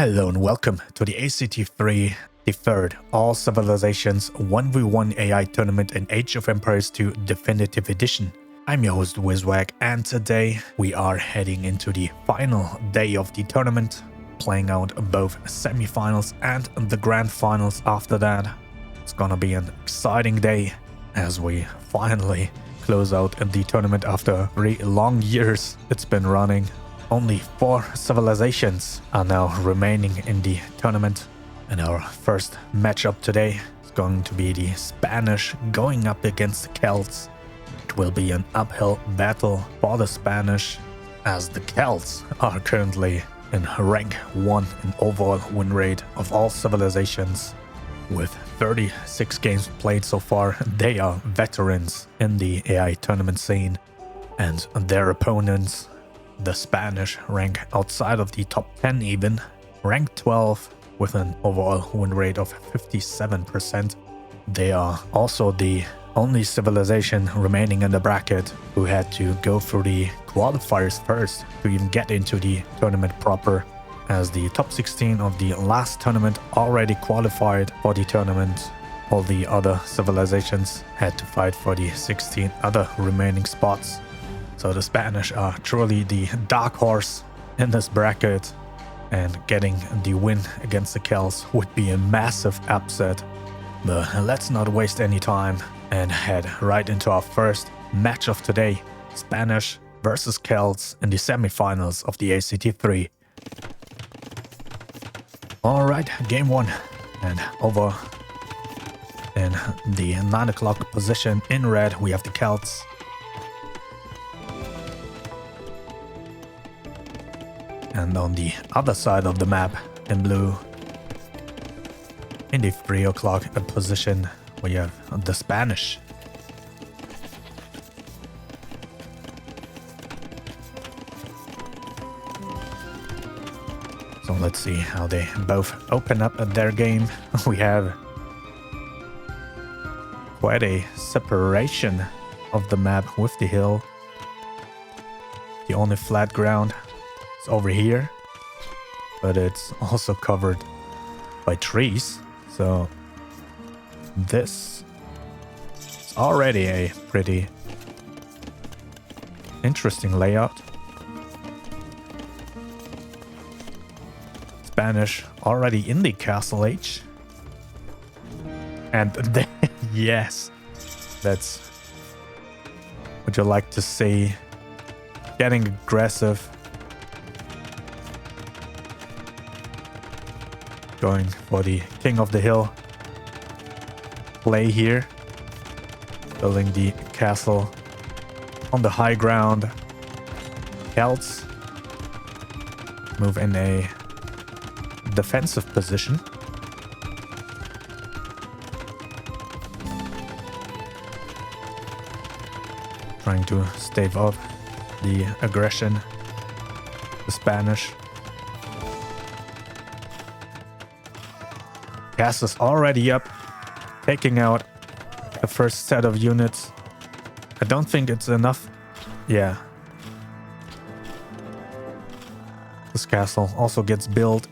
Hello and welcome to the ACT3, the third All Civilizations 1v1 AI tournament in Age of Empires 2 Definitive Edition. I'm your host Wizwag, and today we are heading into the final day of the tournament, playing out both semifinals and the grand finals after that. It's gonna be an exciting day as we finally close out the tournament after 3 long years it's been running. Only 4 civilizations are now remaining in the tournament, and our first matchup today is going to be the Spanish going up against the Celts. It will be an uphill battle for the Spanish, as the Celts are currently in rank 1 in overall win rate of all civilizations. With 36 games played so far, they are veterans in the AI tournament scene, and their opponents, the Spanish, rank outside of the top 10 even, rank 12 with an overall win rate of 57%. They are also the only civilization remaining in the bracket who had to go through the qualifiers first to even get into the tournament proper, as the top 16 of the last tournament already qualified for the tournament. All the other civilizations had to fight for the 16 other remaining spots. So the Spanish are truly the dark horse in this bracket, and getting the win against the Celts would be a massive upset. But let's not waste any time and head right into our first match of today: Spanish versus Celts in the semifinals of the ACT3. Alright, game 1, and over in the 9 o'clock position in red we have the Celts. And on the other side of the map, in blue, in the 3 o'clock position, we have the Spanish. So let's see how they both open up at their game. We have quite a separation of the map with the hill. The only flat ground is over here, but it's also covered by trees, so this is already a pretty interesting layout. Spanish already in the castle age, and yes, that's what you like to see, getting aggressive, going for the king of the hill play here, building the castle on the high ground. Celts move in a defensive position, trying to stave off the aggression, the Spanish. Gas is already up, taking out the first set of units. I don't think it's enough. Yeah. This castle also gets built.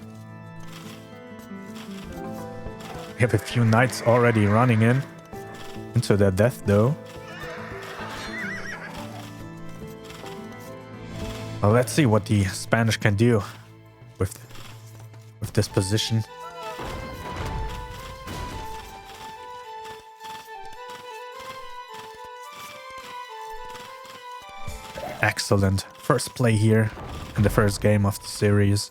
We have a few knights already running into their death though. Well, let's see what the Spanish can do with this position. Excellent first play here in the first game of the series.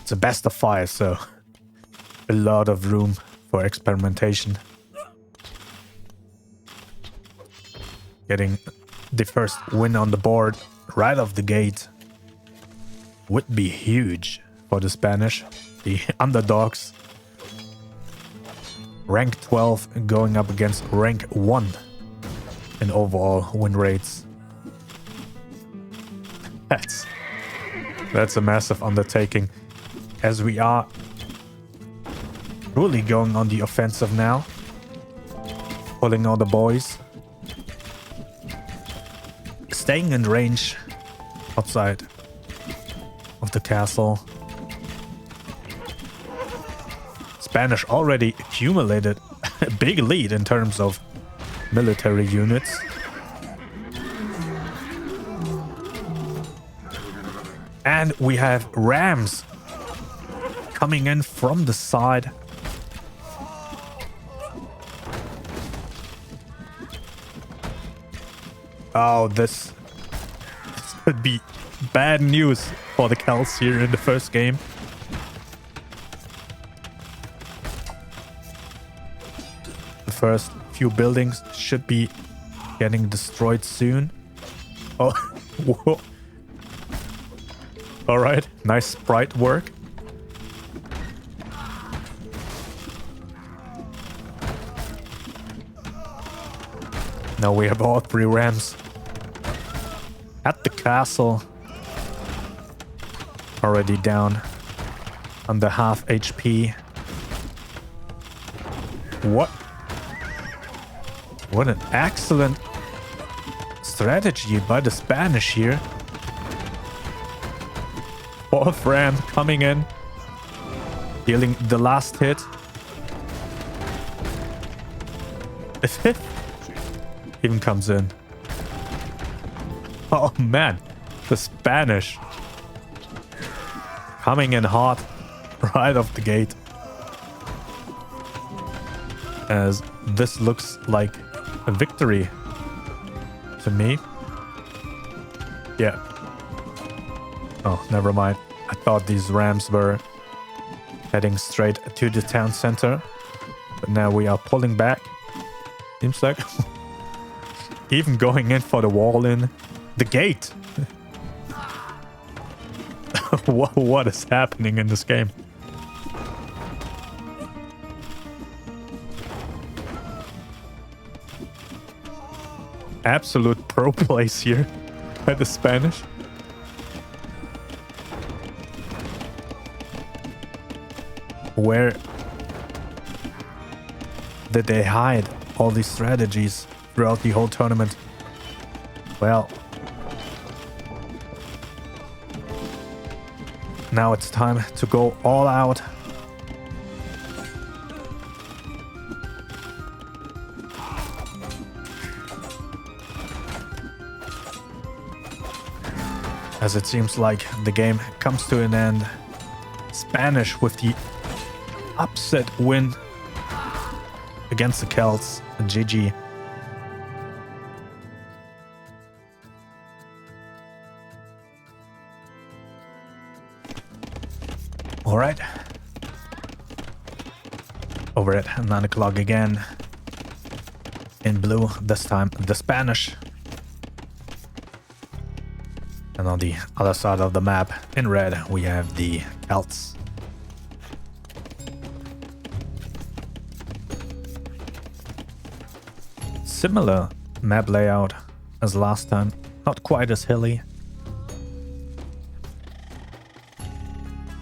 It's a best of 5, so a lot of room for experimentation. Getting the first win on the board right off the gate would be huge for the Spanish, the underdogs. Rank 12 going up against rank 1 in overall win rates. That's a massive undertaking, as we are really going on the offensive now, pulling all the boys, staying in range outside of the castle. Spanish already accumulated a big lead in terms of military units. And we have rams coming in from the side. Oh, this could be bad news for the Celts here in the first game. The first few buildings should be getting destroyed soon. Oh, whoa. All right, nice sprite work. Now we have all 3 rams at the castle. Already down under half HP. What an excellent strategy by the Spanish here. 4th ram coming in, dealing the last hit. The 5th even comes in. Oh man, the Spanish coming in hot right off the gate. As this looks like a victory to me. Yeah. Oh, never mind. I thought these rams were heading straight to the town center. But now we are pulling back. Seems like even going in for the wall in the gate. What is happening in this game? Absolute pro plays here by the Spanish. Where did they hide all these strategies throughout the whole tournament? Well, now it's time to go all out. As it seems like the game comes to an end. Spanish with the upset win against the Celts. GG. All right. Over at 9 o'clock again. In blue, this time the Spanish. And on the other side of the map, in red, we have the Celts. Similar map layout as last time, not quite as hilly.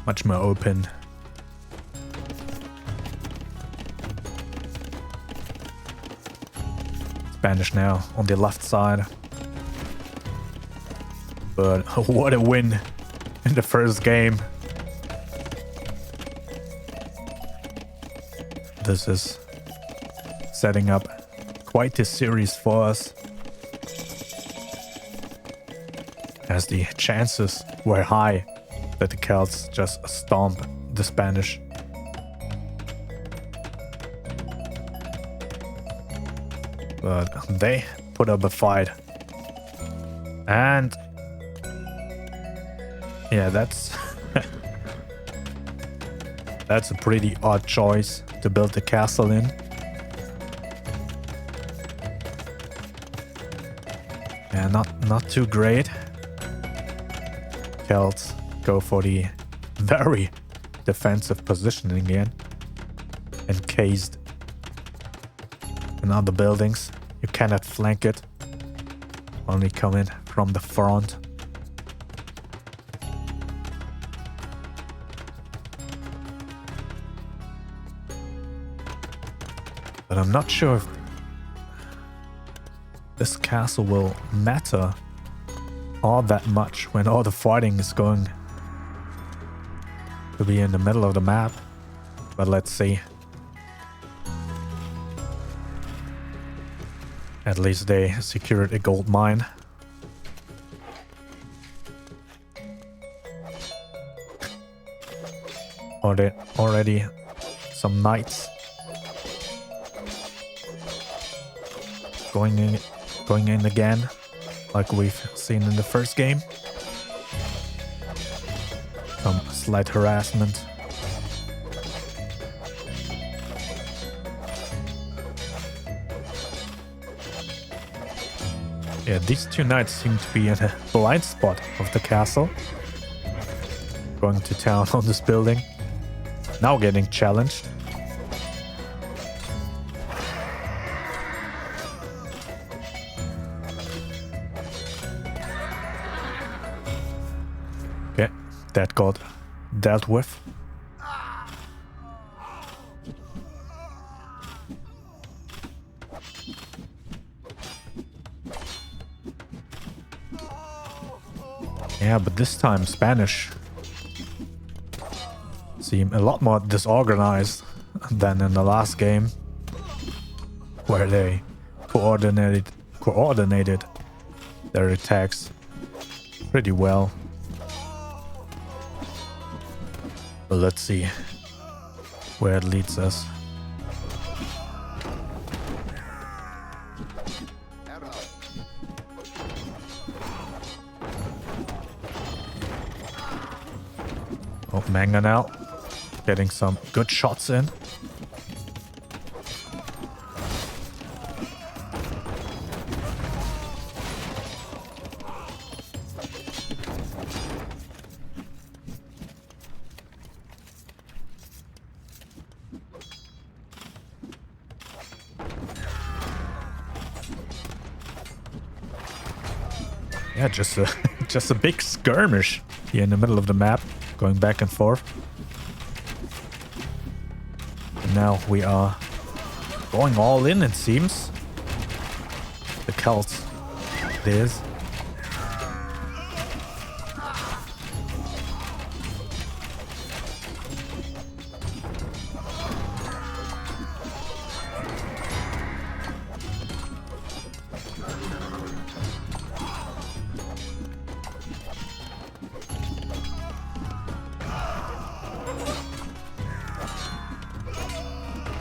Much more open. Spanish now on the left side. But what a win in the first game. This is setting up quite a series for us. As the chances were high that the Celts just stomp the Spanish. But they put up a fight. And yeah, that's that's a pretty odd choice to build the castle in. Yeah, not too great. Celts go for the very defensive positioning again. Encased in other buildings. You cannot flank it. Only come in from the front. But I'm not sure if this castle will matter all that much when all the fighting is going to be in the middle of the map. But let's see. At least they secured a gold mine. Are there already some knights going in again, like we've seen in the first game? Some slight harassment. Yeah, these two knights seem to be in a blind spot of the castle. Going to town on this building. Now getting challenged. Okay, that got dealt with. Yeah, but this time Spanish seem a lot more disorganized than in the last game, where they coordinated their attacks pretty well. But let's see where it leads us. Oh, Mangonel getting some good shots in. Yeah, just a just a big skirmish here in the middle of the map, going back and forth. And now we are going all in, it seems. The Celts. It is.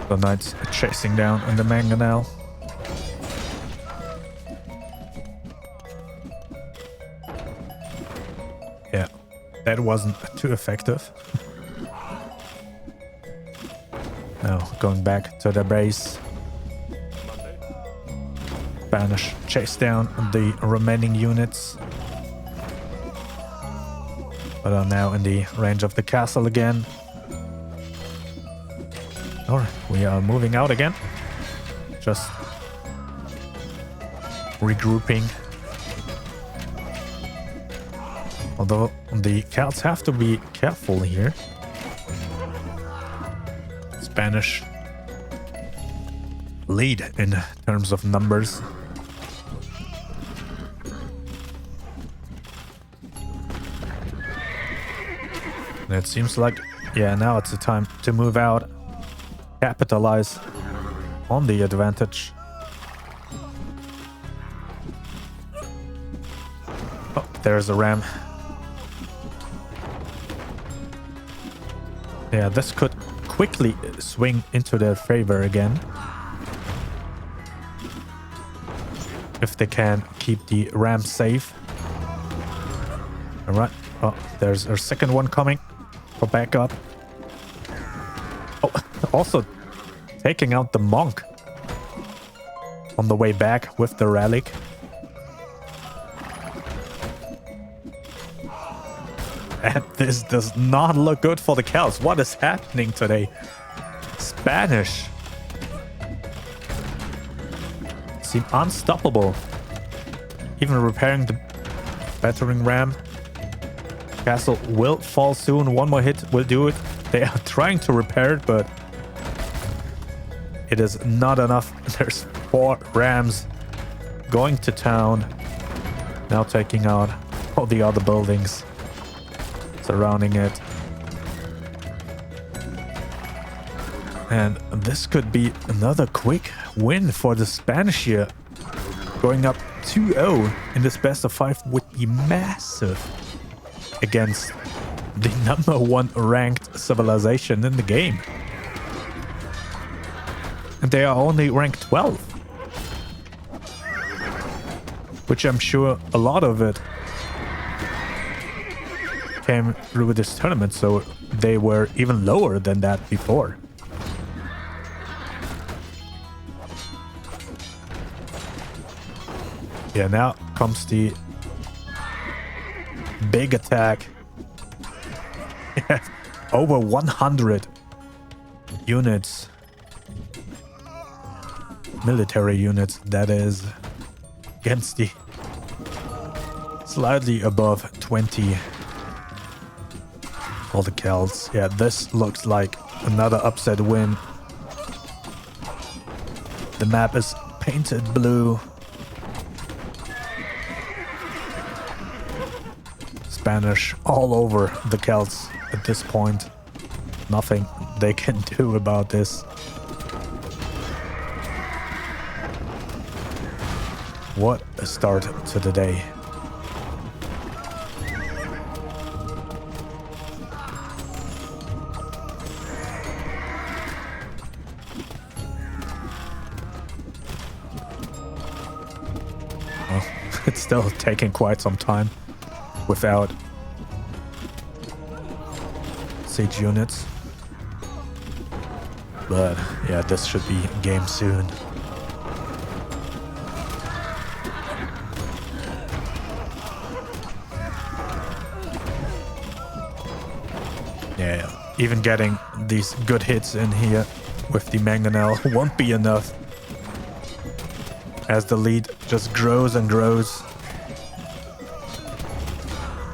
The knights chasing down in the mangonel. Yeah, that wasn't too effective. Now going back to the base. Spanish chase down the remaining units, but are now in the range of the castle again. Alright, we are moving out again. Just regrouping. Although the Celts have to be careful here. Spanish lead in terms of numbers. And it seems like, yeah, now it's the time to move out. Capitalize on the advantage. Oh, there's a ram. Yeah, this could quickly swing into their favor again. If they can keep the ram safe. Alright. Oh, there's a second one coming for backup. Oh, also taking out the monk on the way back with the relic. And this does not look good for the Celts. What is happening today? Spanish seem unstoppable. Even repairing the battering ram. Castle will fall soon. One more hit will do it. They are trying to repair it, but it is not enough. There's 4 rams going to town. Now taking out all the other buildings surrounding it. And this could be another quick win for the Spanish here. Going up 2-0 in this best of 5 would be massive against the #1 ranked civilization in the game. And they are only ranked 12. Which I'm sure a lot of it came through this tournament, so they were even lower than that before. Yeah, now comes the big attack. Over 100 units. Military units, that is. Against the slightly above 20. All the Celts. Yeah, this looks like another upset win. The map is painted blue. Spanish all over the Celts at this point. Nothing they can do about this. What a start to the day. Well, it's still taking quite some time without siege units. But yeah, this should be game soon. Yeah, even getting these good hits in here with the mangonel won't be enough. As the lead just grows and grows.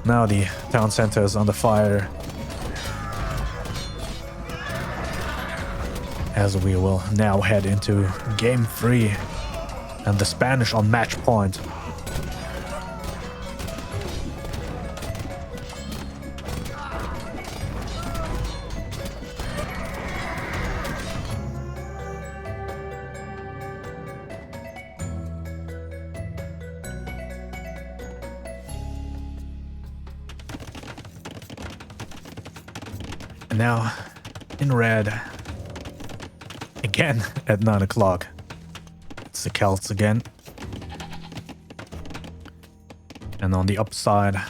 Now the town center is under fire. As we will now head into game 3. And the Spanish on match point. And now, in red, again at 9 o'clock, it's the Celts again. And on the upside,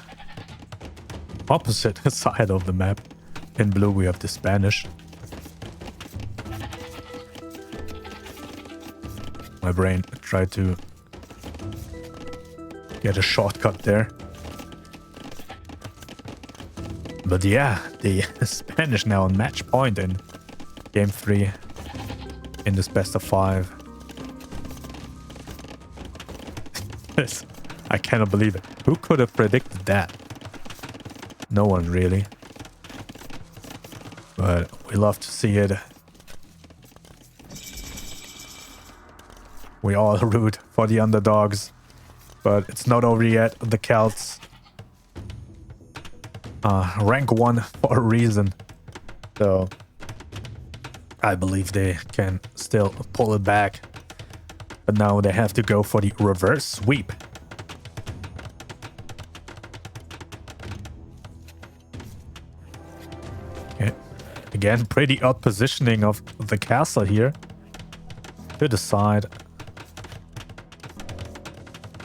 opposite side of the map, in blue we have the Spanish. My brain tried to get a shortcut there. But yeah, the Spanish now on match point in game 3 in this best of 5. I cannot believe it. Who could have predicted that? No one really. But we love to see it. We all root for the underdogs. But it's not over yet. The Celts rank 1 for a reason. So I believe they can still pull it back. But now they have to go for the reverse sweep. Okay. Again, pretty odd positioning of the castle here. To the side.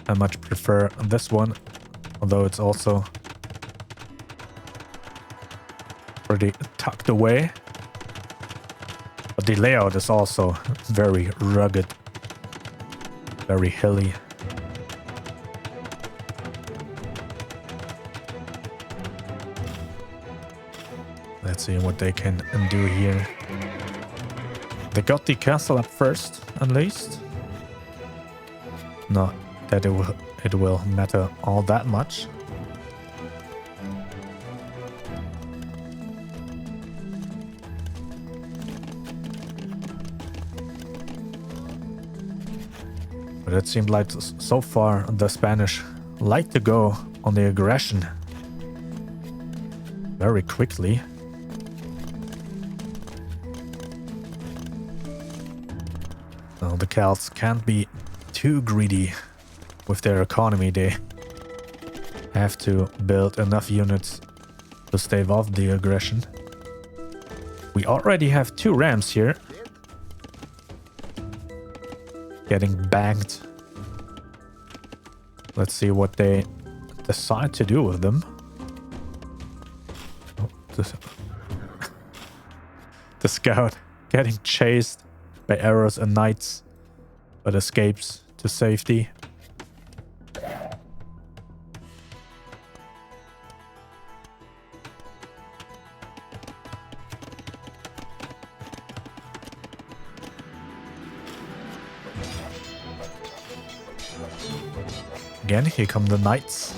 I much prefer this one. Although it's also pretty tucked away. But the layout is also very rugged. Very hilly. Let's see what they can do here. They got the castle up first, at least. Not that it will matter all that much. But it seemed like so far the Spanish like to go on the aggression very quickly. Well, the Celts can't be too greedy with their economy. They have to build enough units to stave off the aggression. We already have 2 rams here. Getting banged. Let's see what they decide to do with them. Oh, the scout getting chased by arrows and knights, but escapes to safety. Again, here come the knights.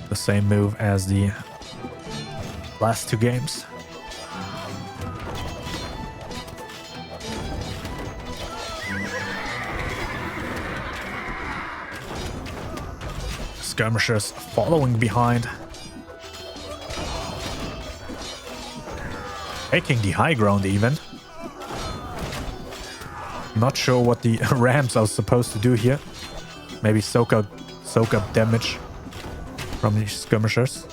The same move as the last 2 games. Skirmishers following behind. Taking the high ground even. Not sure what the rams are supposed to do here. Maybe soak up damage from these skirmishers.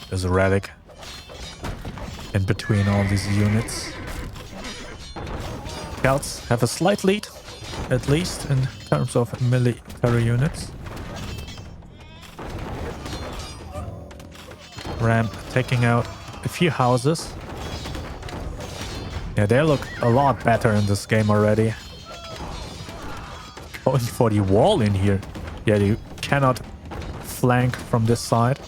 There's a relic in between all these units. Celts have a slight lead, at least in terms of military units. Ram taking out a few houses. Yeah, they look a lot better in this game already. Going for the wall in here. Yeah, you cannot flank from this side.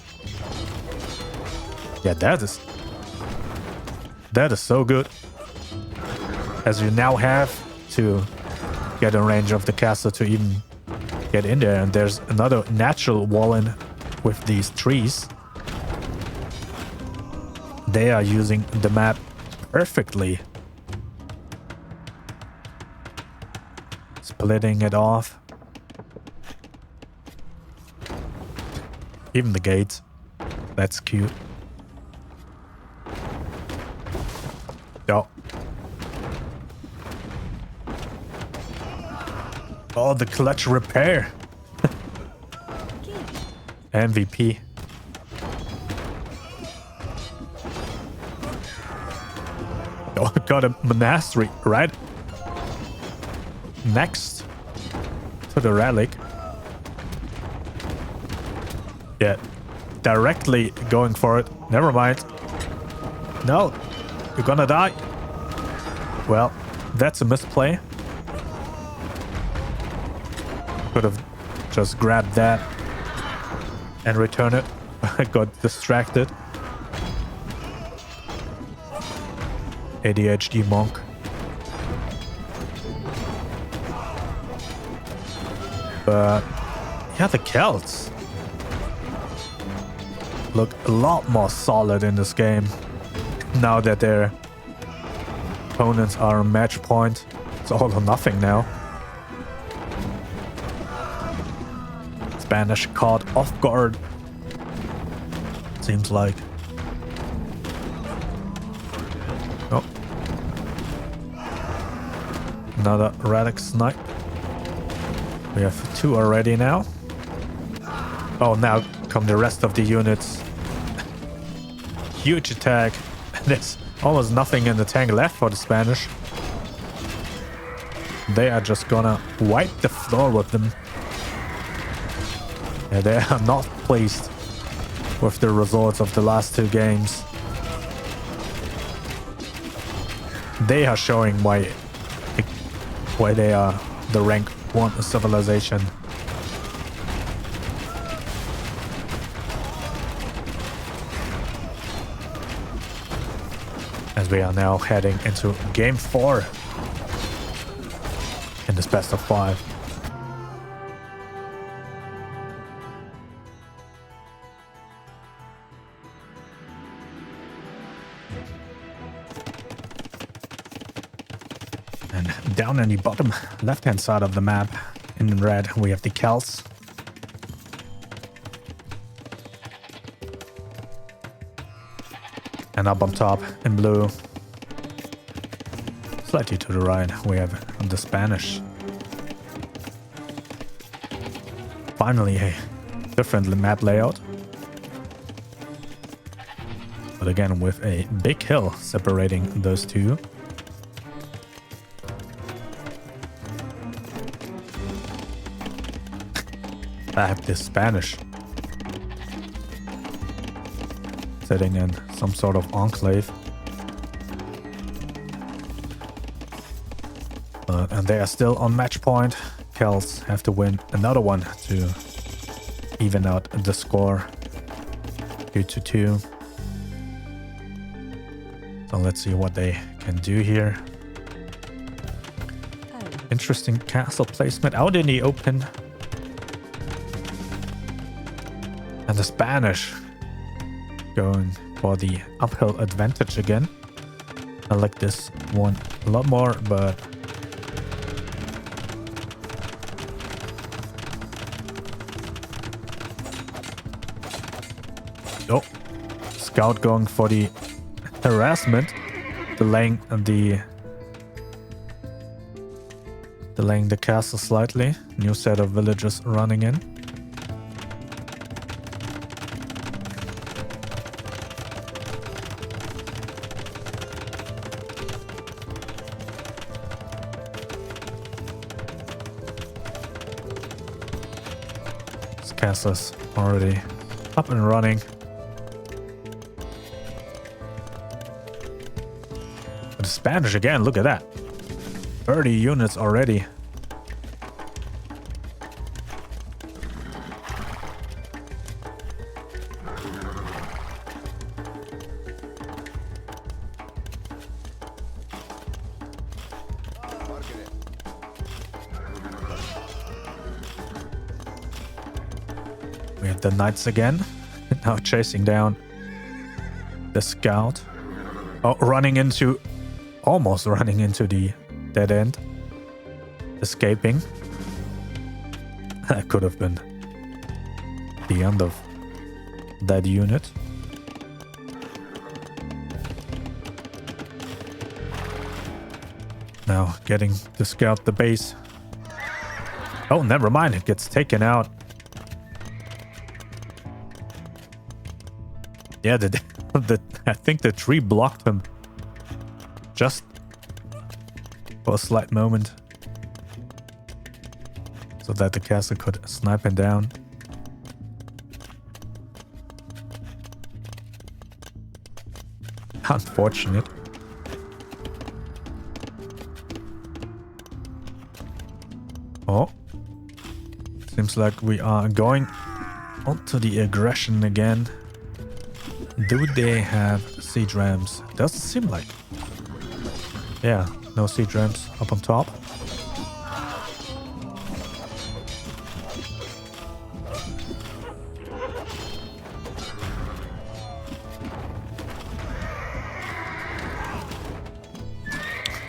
Yeah, that is so good. As you now have to get in range of the castle to even get in there. And there's another natural wall in with these trees. They are using the map perfectly. Splitting it off. Even the gates. That's cute. Oh. Oh, the clutch repair. MVP. Oh, got a monastery right next to the relic. Yeah, directly going for it. Never mind. No, you're gonna die. Well, that's a misplay. Could have just grabbed that and returned it. I got distracted. ADHD monk. But yeah, the Celts look a lot more solid in this game now that their opponents are on match point. It's all or nothing now. Spanish caught off guard. Seems like. Oh. Another relic snipe. We have 2 already now. Oh, now come the rest of the units. Huge attack. There's almost nothing in the tank left for the Spanish. They are just gonna wipe the floor with them. Yeah, they are not pleased with the results of the last 2 games. They are showing why they are the rank 1 civilization. As we are now heading into game 4 in this best of 5. And down in the bottom left-hand side of the map, in red, we have the Celts. And up on top, in blue, slightly to the right, we have the Spanish. Finally, a different map layout. But again, with a big hill separating those two. I have this Spanish sitting in some sort of enclave. And they are still on match point. Celts have to win another one to even out the score 2-2. So let's see what they can do here. Interesting castle placement out in the open. And the Spanish going for the uphill advantage again. I like this one a lot more, but oh, scout going for the harassment, delaying the castle slightly. New set of villagers running in. This castle's already up and running. The Spanish again, look at that. 30 units already. We have the knights again, now chasing down the scout. Oh, almost running into the dead end. Escaping. That could have been the end of that unit. Now getting to scout the base. Oh, never mind. It gets taken out. Yeah, I think the tree blocked him. Just for a slight moment. So that the castle could snipe him down. Unfortunate. Oh. Seems like we are going onto the aggression again. Do they have siege rams? Doesn't seem like. Yeah, no siege rams up on top.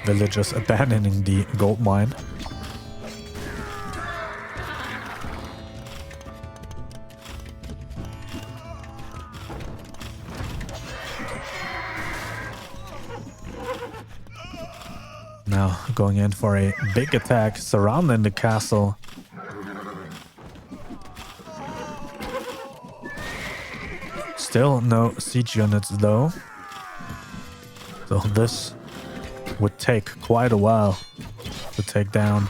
Villagers abandoning the gold mine. Now going in for a big attack surrounding the castle. Still no siege units though. So this would take quite a while to take down.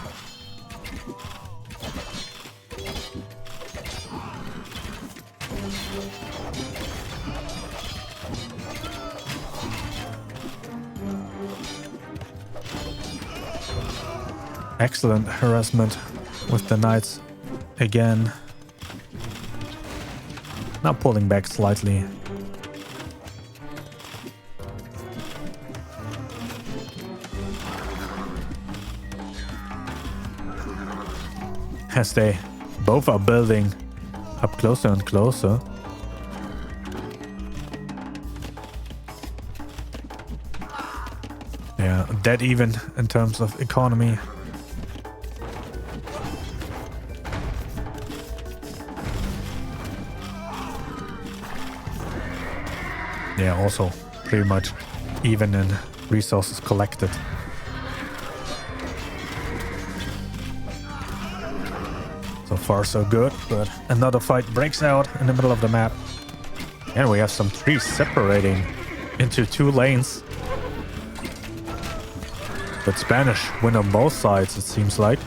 Excellent harassment with the knights again. Now pulling back slightly. As they both are building up closer and closer. Yeah, dead even in terms of economy. Yeah, also pretty much even in resources collected. So far so good, but another fight breaks out in the middle of the map. And we have some trees separating into two lanes. But Spanish win on both sides, it seems like.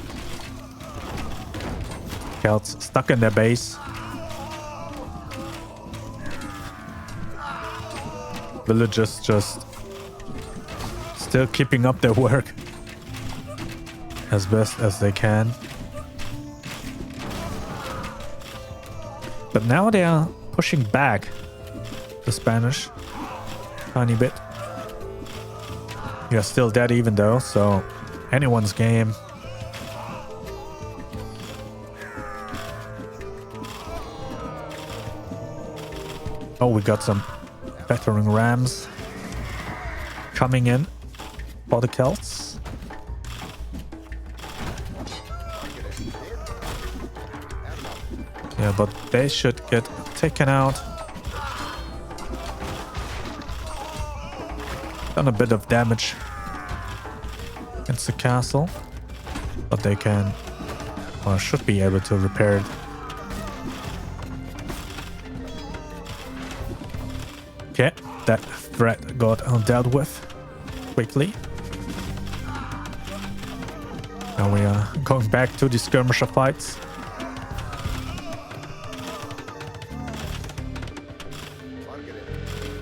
Celts stuck in their base. Villagers just still keeping up their work as best as they can. But now they are pushing back the Spanish tiny bit. You're still dead even though, so anyone's game. Oh, we got some battering rams coming in for the Celts. Yeah, but they should get taken out. Done a bit of damage against the castle, but they can, or should be able to repair it. Okay, that threat got dealt with quickly. Now we are going back to the skirmisher fights.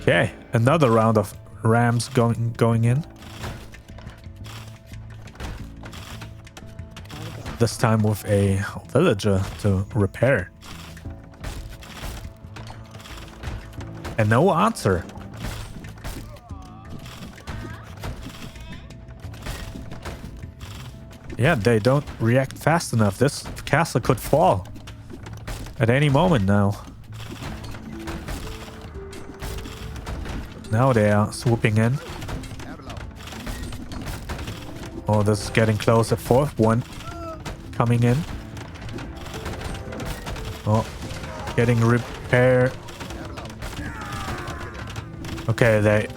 Okay, another round of rams going in. This time with a villager to repair. And no answer. Yeah, they don't react fast enough. This castle could fall at any moment now. Now they are swooping in. Oh, this is getting close. A fourth one coming in. Oh, getting repaired. Okay,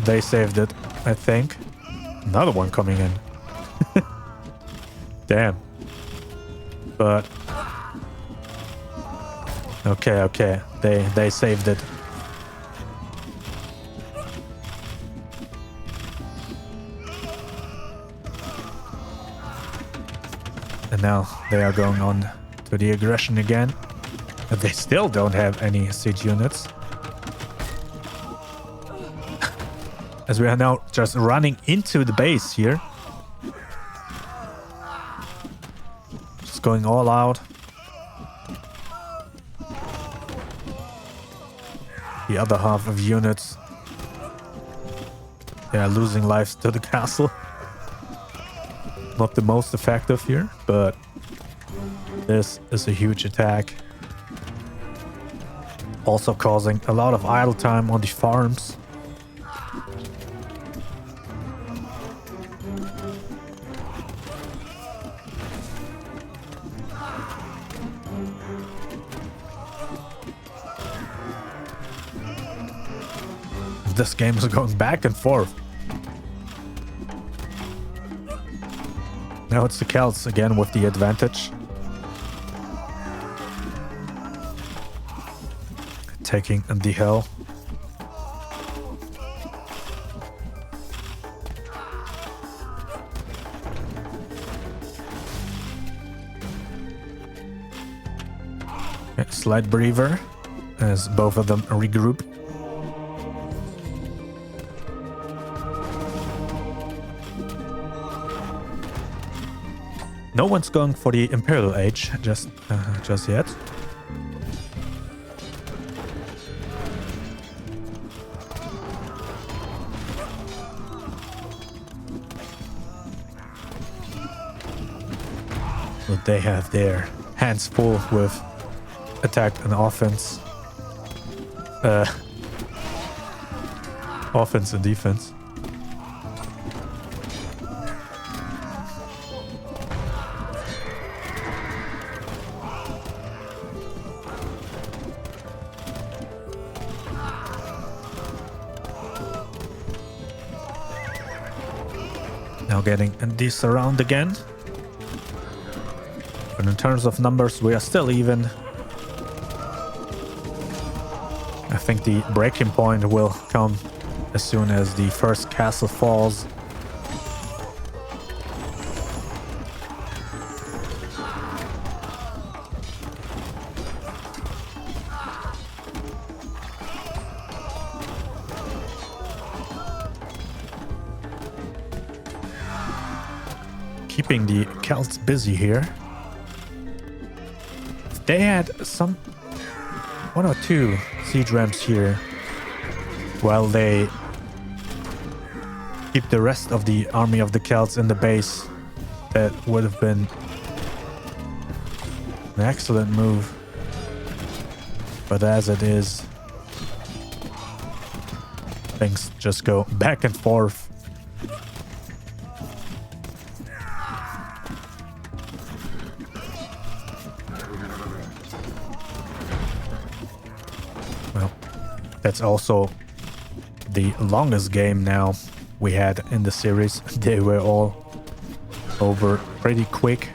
they saved it, I think. Another one coming in. Damn. But okay, they saved it. And now they are going on to the aggression again. But they still don't have any siege units. As we are now just running into the base here. Just going all out. The other half of units, they are losing lives to the castle. Not the most effective here, but this is a huge attack. Also causing a lot of idle time on the farms. This game is going back and forth. Now it's the Celts again with the advantage. Taking the hill. Okay, slight breather as both of them regroup. No one's going for the Imperial Age just yet. But they have their hands full with attack and offense. Offense and defense. Now getting this around again. But in terms of numbers, we are still even. I think the breaking point will come as soon as the first castle falls. Keeping the Celts busy here. They had some 1 or 2 siege ramps here while they keep the rest of the army of the Celts in the base. That would have been an excellent move, but as it is, things just go back and forth. That's also the longest game now we had in the series. They were all over pretty quick.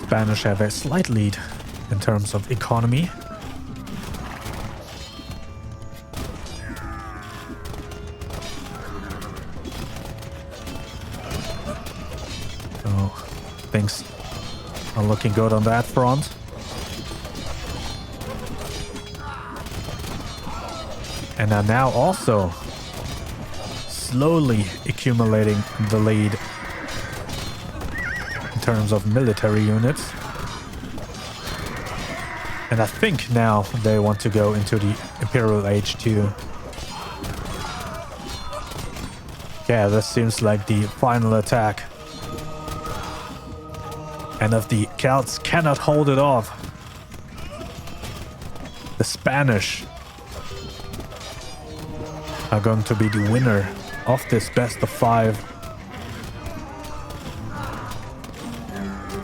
Spanish have a slight lead in terms of economy. So things are looking good on that front. And are now also slowly accumulating the lead in terms of military units. And I think now they want to go into the Imperial Age too. Yeah, this seems like the final attack. And if the Celts cannot hold it off, the Spanish are going to be the winner of this best of 5.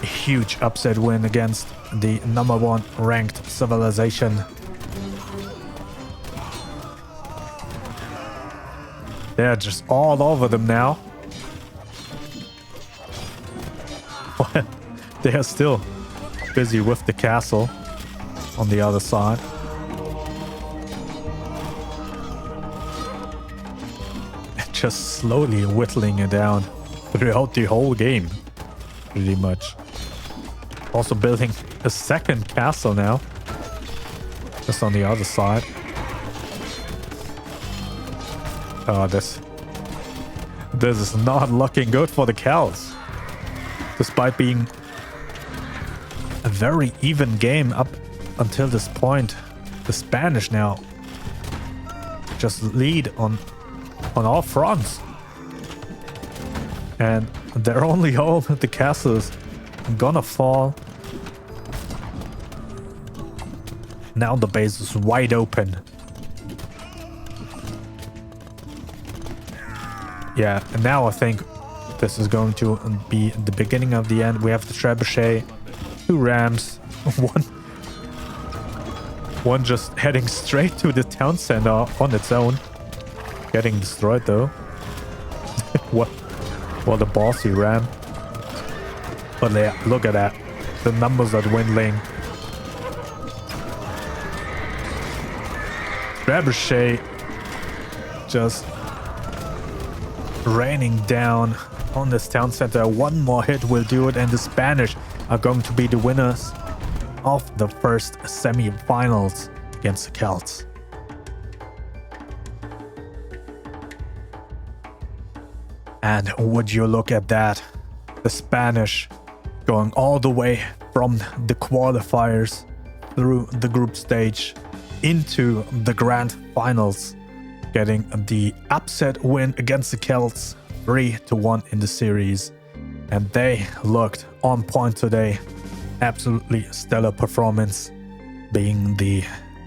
A huge upset win against the #1 ranked civilization. They're just all over them now. They are still busy with the castle on the other side. Just slowly whittling it down throughout the whole game, pretty much. Also building a second castle now, just on the other side. Oh, this is not looking good for the Celts. Despite being a very even game up until this point, the Spanish now just lead on all fronts. And their only hope, the castle, is gonna fall. Now the base is wide open. Yeah, and now I think this is going to be the beginning of the end. We have the trebuchet, 2 rams, one just heading straight to the town center on its own. Getting destroyed though. What a bossy ram. But yeah, look at that. The numbers are dwindling. Trebuchet just raining down on this town center. One more hit will do it, and the Spanish are going to be the winners of the first semi-finals against the Celts. And would you look at that, the Spanish going all the way from the qualifiers through the group stage into the grand finals, getting the upset win against the Celts, 3-1 in the series. And they looked on point today. Absolutely stellar performance, being the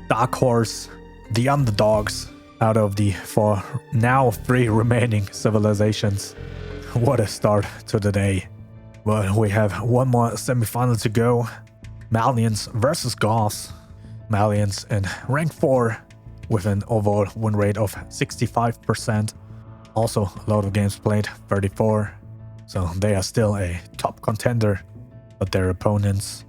dark horse, the underdogs out of the for now 3 remaining civilizations. What a start to the day. But we have one more semifinal to go. Malians versus Goths. Malians in rank 4 with an overall win rate of 65%. Also a lot of games played, 34. So they are still a top contender. But their opponents,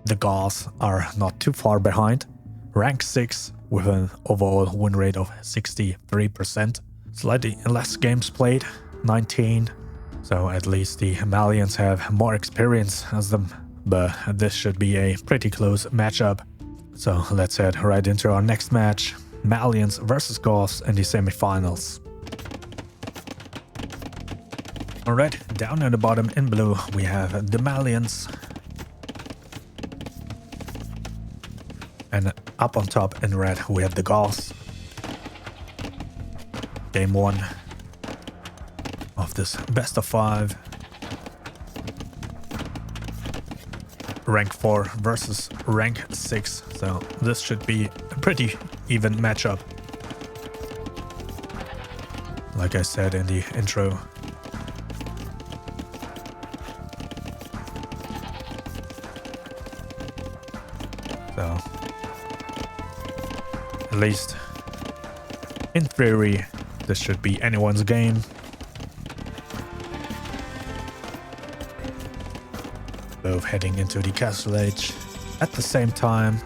the Goths, are not too far behind. Rank 6 with an overall win rate of 63%. Slightly less games played, 19. So at least the Malians have more experience as them. But this should be a pretty close matchup. So let's head right into our next match. Malians versus Goths in the semifinals. Alright, down at the bottom in blue we have the Malians. And up on top in red we have the Goths. Game 1 of this best of 5. Rank 4 versus rank 6. So this should be a pretty even matchup. Like I said in the intro. So at least in theory this should be anyone's game. Both heading into the castle age at the same time.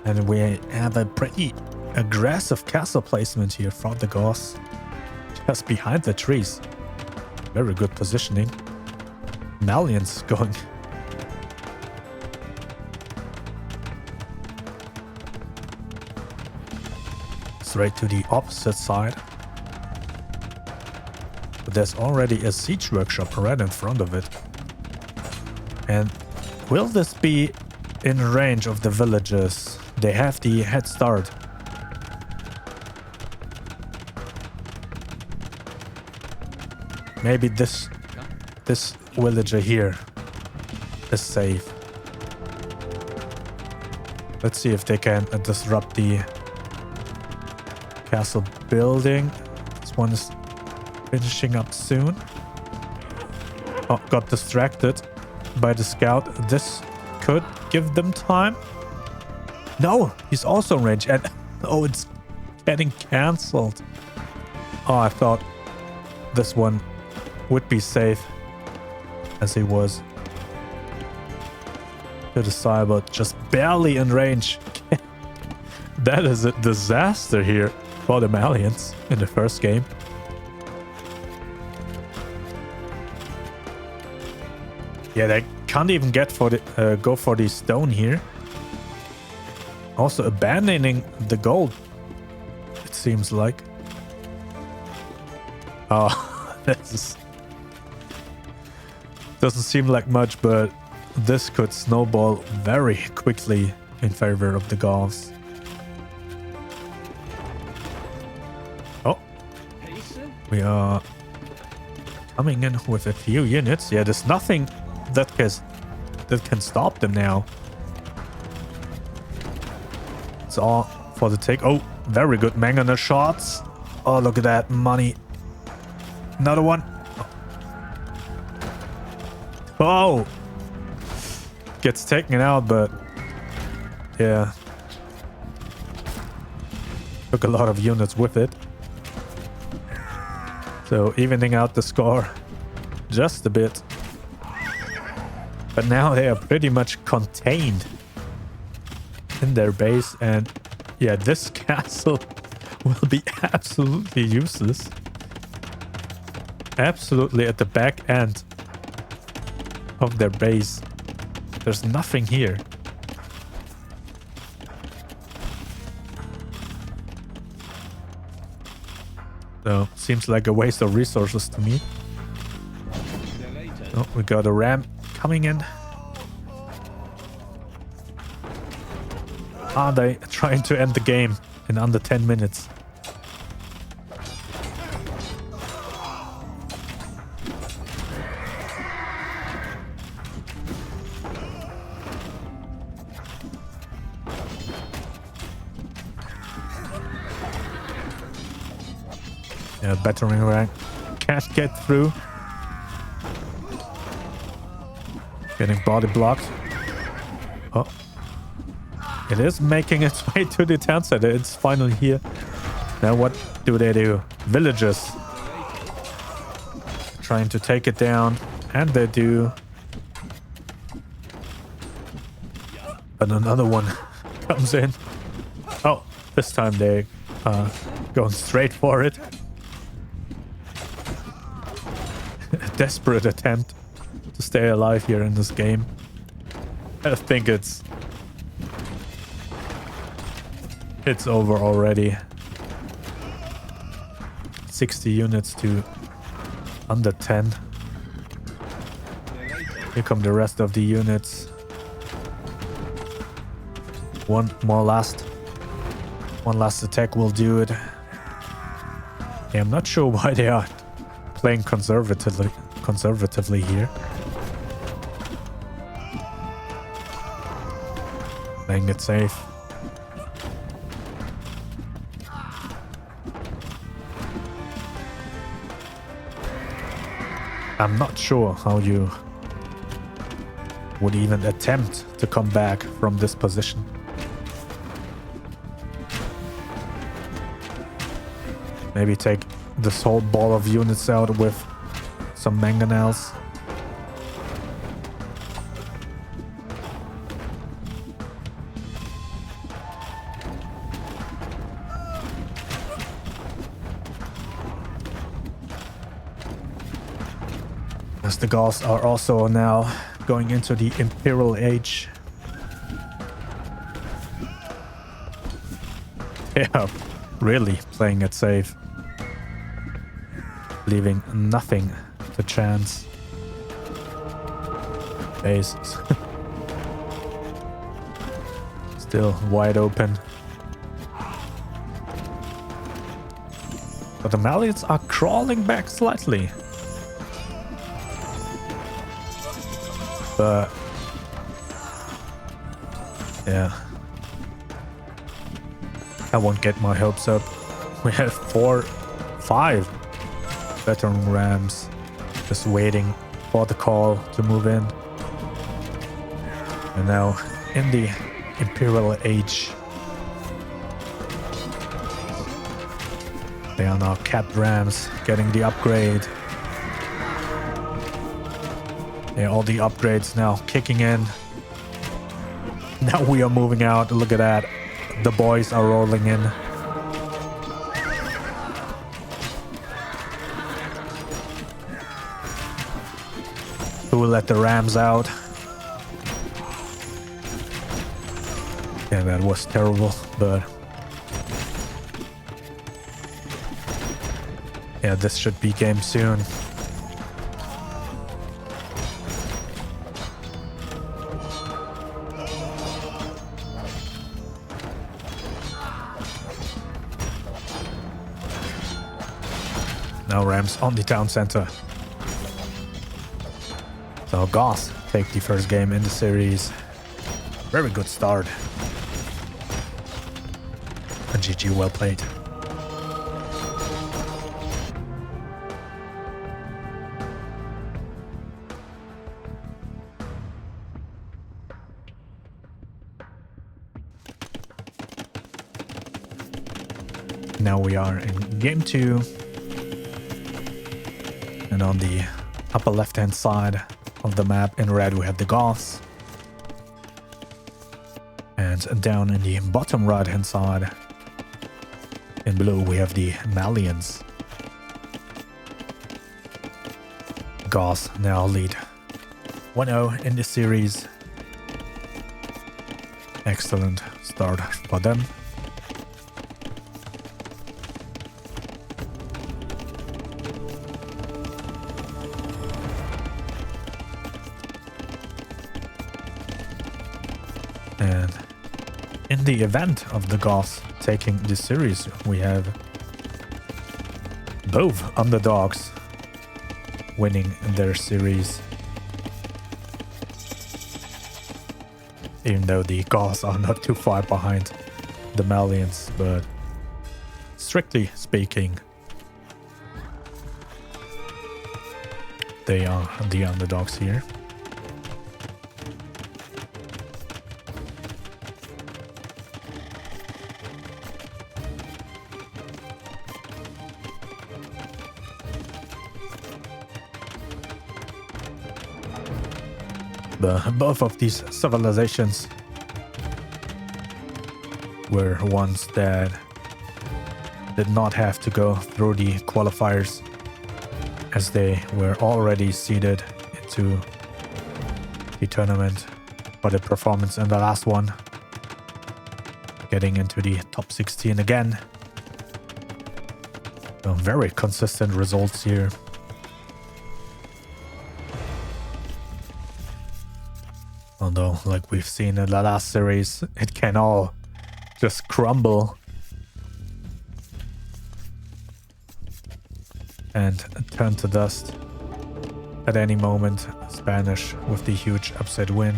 And we have a pretty aggressive castle placement here from the Goths. Just behind the trees. Very good positioning. Malians going straight to the opposite side. But there's already a siege workshop right in front of it. And will this be in range of the villagers? They have the head start. Maybe this villager here is safe. Let's see if they can disrupt the castle building. This one is finishing up soon. Oh, got distracted by the scout. This could give them time. No, he's also in range. And oh, it's getting cancelled. Oh, I thought this one would be safe as he was to the side, but just barely in range. That is a disaster here for the Malians in the first game. Yeah, they can't even get for the go for the stone here. Also abandoning the gold, it seems like. Oh, this doesn't seem like much, but this could snowball very quickly in favor of the Goths. Oh, we are coming in with a few units. Yeah, there's nothing that can stop them now. It's all for the take. Oh, very good mangonel shots. Oh, look at that money. Another one. Oh, gets taken out, but yeah, took a lot of units with it. So evening out the score just a bit. But now they are pretty much contained in their base, and yeah, this castle will be absolutely useless. Absolutely at the back end of their base. There's nothing here. So, seems like a waste of resources to me. Oh, we got a ram coming in. Are they trying to end the game in under 10 minutes? Yeah, battering ram can't get through. Getting body blocked. Oh. It is making its way to the town center. It's finally here. Now what do they do? Villagers. Trying to take it down. And they do. But another one comes in. Oh, this time they going straight for it. A desperate attempt to stay alive here in this game. I think it's over already. 60 units to under 10. Here come the rest of the units. One last attack will do it. Yeah, I'm not sure why they are playing conservatively here. Playing it safe. I'm not sure how you would even attempt to come back from this position. Maybe take this whole ball of units out with some mangonels. As the Goths are also now going into the Imperial Age. Yeah, really playing it safe. Leaving nothing to chance. Bases. Still wide open. But the Malians are crawling back slightly. But yeah, I won't get my hopes up. We have 5 veteran rams just waiting for the call to move in. And now in the Imperial Age, they are now cat rams getting the upgrade. Yeah, all the upgrades now kicking in. Now we are moving out. Look at that. The boys are rolling in. Who will let the rams out? Yeah, that was terrible, but yeah, this should be game soon. Now Rams on the town center. So Goths take the first game in the series. Very good start. And GG, well played. Now we are in game 2. And on the upper left-hand side of the map in red we have the Goths. And down in the bottom right-hand side in blue we have the Malians. Goths now lead 1-0 in the series. Excellent start for them. And in the event of the Goths taking this series, we have both underdogs winning their series. Even though the Goths are not too far behind the Malians, but strictly speaking, they are the underdogs here. Both of these civilizations were ones that did not have to go through the qualifiers, as they were already seeded into the tournament for the performance in the last one, getting into the top 16 again. So very consistent results here. Although, like we've seen in the last series, it can all just crumble and turn to dust at any moment. Spanish with the huge upset win.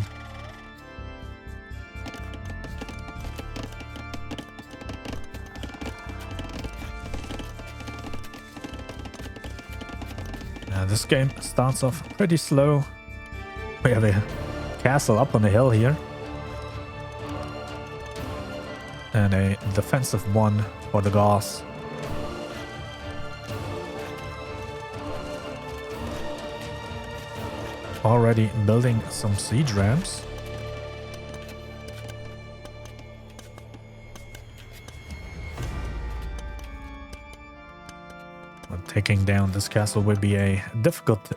Now this game starts off pretty slow. We have a castle up on the hill here. And a defensive one for the Goths. Already building some siege ramps. Taking down this castle will be a difficult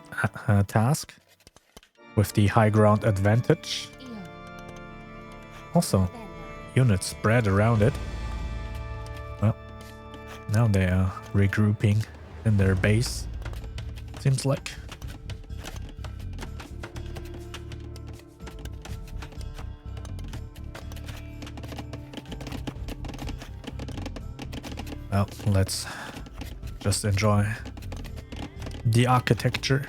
task with the high ground advantage. Also, units spread around it. Well, now they are regrouping in their base, seems like. Well, let's just enjoy the architecture.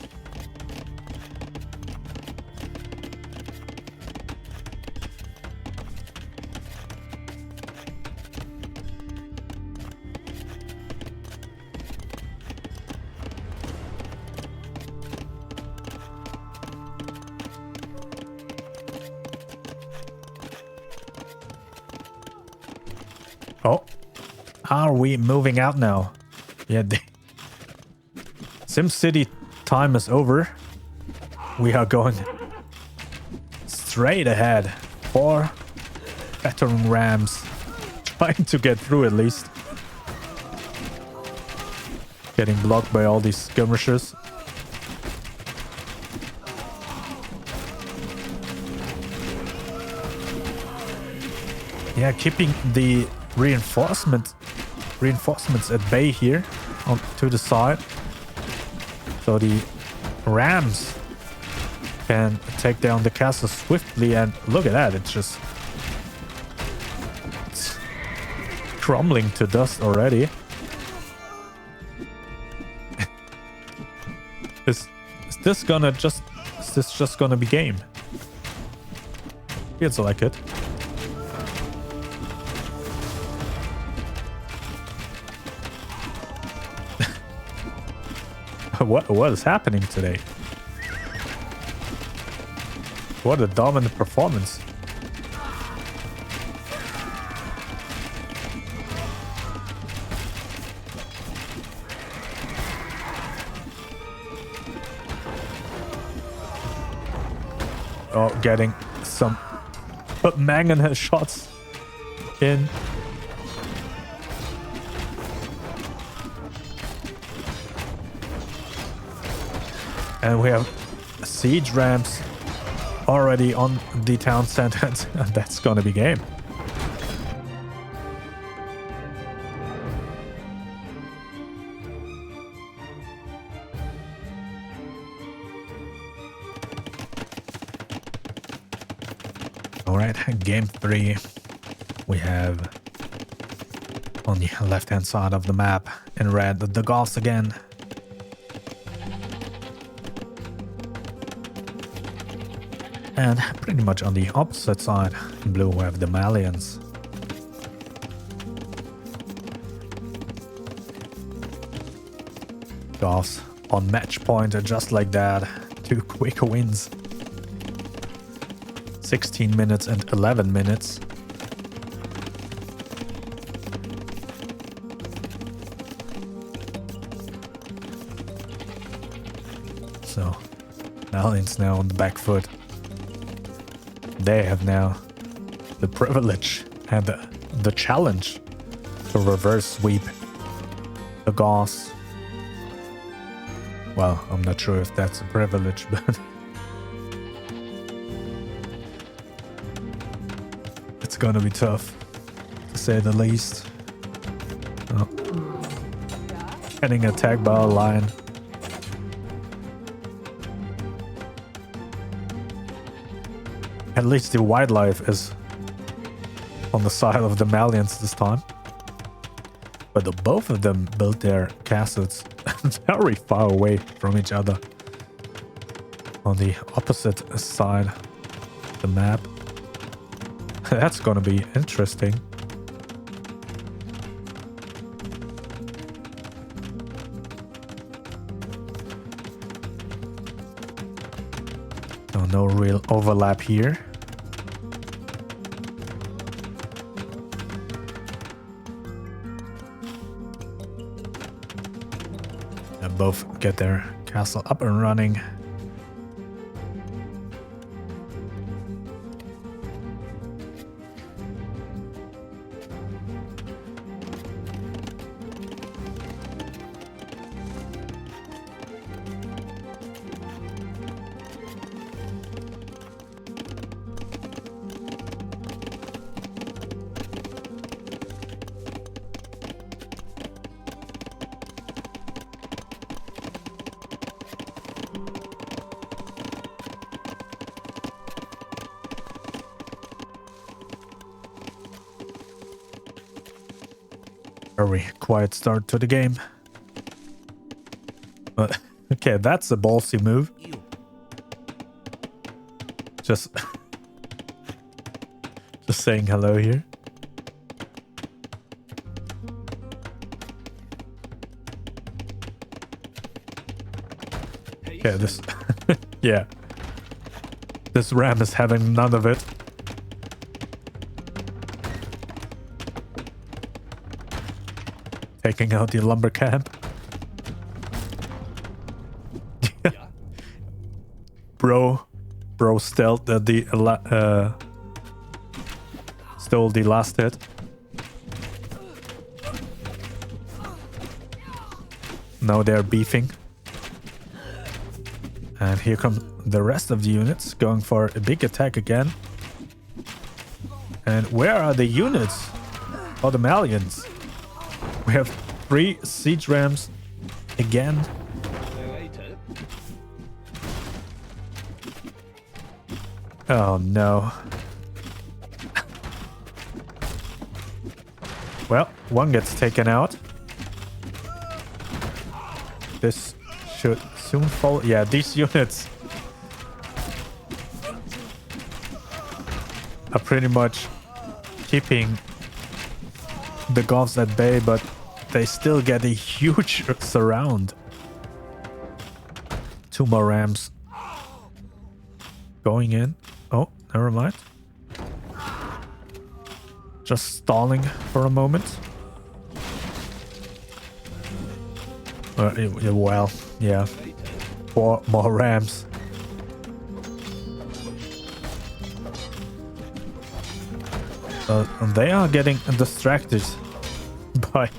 Oh, are we moving out now? Yeah, SimCity time is over. We are going straight ahead. 4 veteran rams trying to get through at least. Getting blocked by all these skirmishers. Yeah, keeping the reinforcements at bay here on to the side, so the rams can take down the castle swiftly. And look at that, it's crumbling to dust already. Is this just gonna be game? Feels like it. What is happening today? What a dominant performance. Oh, getting some mangonel shots in. And we have siege ramps already on the town center, and that's gonna be game. Alright, game 3. We have on the left-hand side of the map in red the Goths again. And pretty much on the opposite side, in blue, we have the Malians. Goths on match point, just like that. 2 quick wins. 16 minutes and 11 minutes. So, Malians now on the back foot. They have now the privilege and the challenge to reverse sweep the Goths. Well, I'm not sure if that's a privilege, but it's gonna be tough, to say the least. Oh. Getting attacked by a lion. At least the wildlife is on the side of the Malians this time. But both of them built their castles very far away from each other. On the opposite side of the map. That's gonna be interesting. Oh, no real overlap here. Both get their castle up and running. Very quiet start to the game. But okay, that's a ballsy move. Just saying hello here. Okay, this yeah. This ram is having none of it. Taking out the lumber camp. Bro stealth stole the last hit. Now they're beefing. And here come the rest of the units going for a big attack again. And where are the units? Oh, the Malians. We have 3 siege rams again. Oh no. Well, one gets taken out. This should soon fall. Yeah, these units are pretty much keeping the Goths at bay, but they still get a huge surround. 2 more rams going in. Oh, never mind. Just stalling for a moment. Well, yeah. 4 more rams. And they are getting distracted by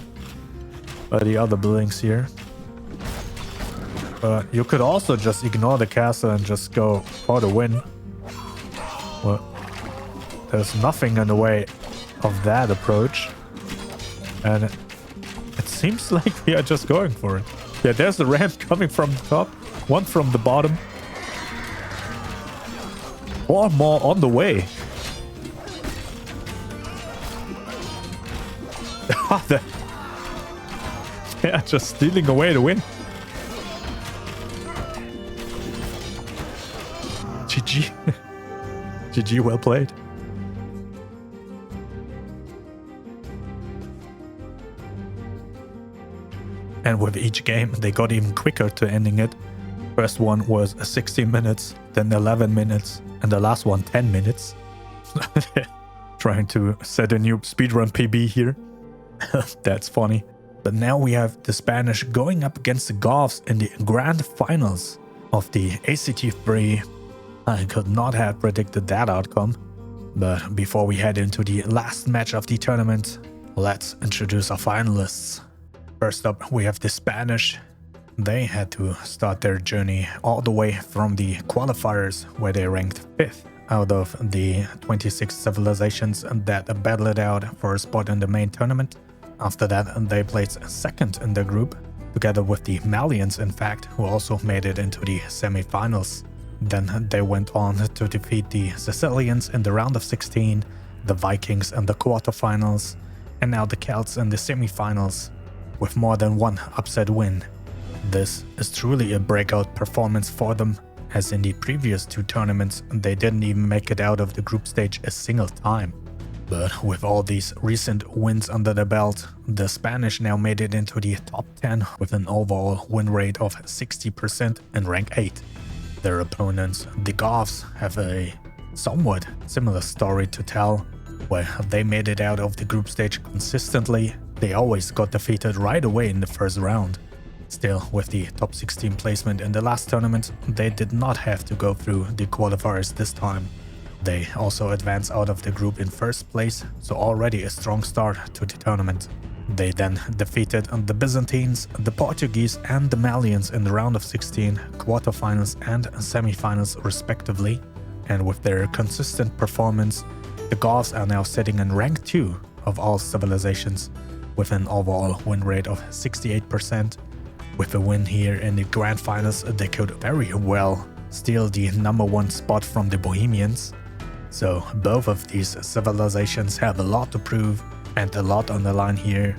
the other buildings here. You could also just ignore the castle and just go for the win. Well, there's nothing in the way of that approach. And it seems like we are just going for it. Yeah, there's the ram coming from the top. 1 from the bottom. 4 more on the way. Yeah, just stealing away the win. GG. GG, well played. And with each game, they got even quicker to ending it. First one was 16 minutes, then 11 minutes, and the last one 10 minutes. Trying to set a new speedrun PB here. That's funny. But now we have the Spanish going up against the Goths in the grand finals of the ACT3. I could not have predicted that outcome. But before we head into the last match of the tournament, let's introduce our finalists. First up, we have the Spanish. They had to start their journey all the way from the qualifiers, where they ranked 5th out of the 26 civilizations that battled it out for a spot in the main tournament. After that, they placed 2nd in the group, together with the Malians, in fact, who also made it into the semifinals. Then they went on to defeat the Sicilians in the round of 16, the Vikings in the quarterfinals, and now the Celts in the semifinals, with more than one upset win. This is truly a breakout performance for them, as in the previous 2 tournaments they didn't even make it out of the group stage a single time. But with all these recent wins under the belt, the Spanish now made it into the top 10 with an overall win rate of 60% and rank 8. Their opponents, the Goths, have a somewhat similar story to tell, where they made it out of the group stage consistently. They always got defeated right away in the first round. Still, with the top 16 placement in the last tournament, they did not have to go through the qualifiers this time. They also advanced out of the group in first place, so already a strong start to the tournament. They then defeated the Byzantines, the Portuguese and the Malians in the round of 16, quarterfinals and semifinals respectively. And with their consistent performance, the Goths are now sitting in rank 2 of all civilizations, with an overall win rate of 68%. With a win here in the grand finals, they could very well steal the #1 spot from the Bohemians. So both of these civilizations have a lot to prove and a lot on the line here.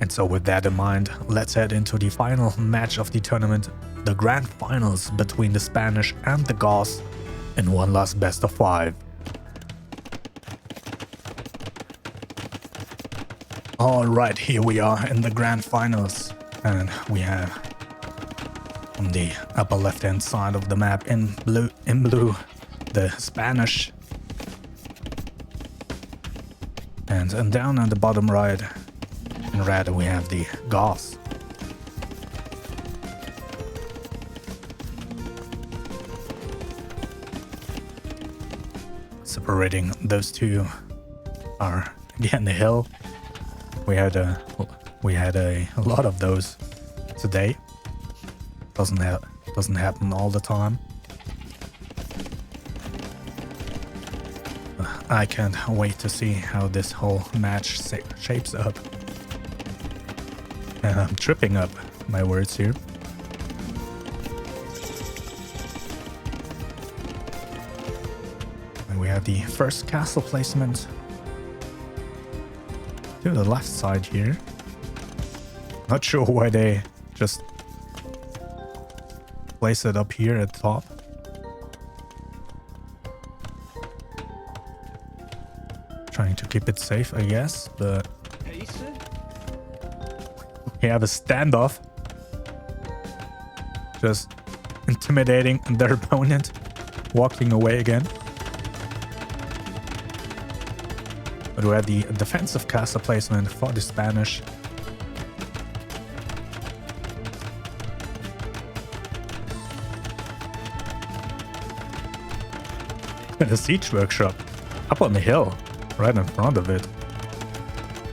And so with that in mind, let's head into the final match of the tournament, the grand finals between the Spanish and the Goths in one last best of 5. Alright, here we are in the grand finals, and we have on the upper left hand side of the map in blue the Spanish, and down on the bottom right in red we have the Goths. Separating those two are again the hill. We had a lot of those today. Doesn't happen all the time. I can't wait to see how this whole match shapes up. And I'm tripping up my words here. And we have the first castle placement to the left side here. Not sure why they just place it up here at the top. Trying to keep it safe, I guess, but we have a standoff. Just intimidating their opponent, walking away again. But we have the defensive castle placement for the Spanish. The siege workshop up on the hill, right in front of it.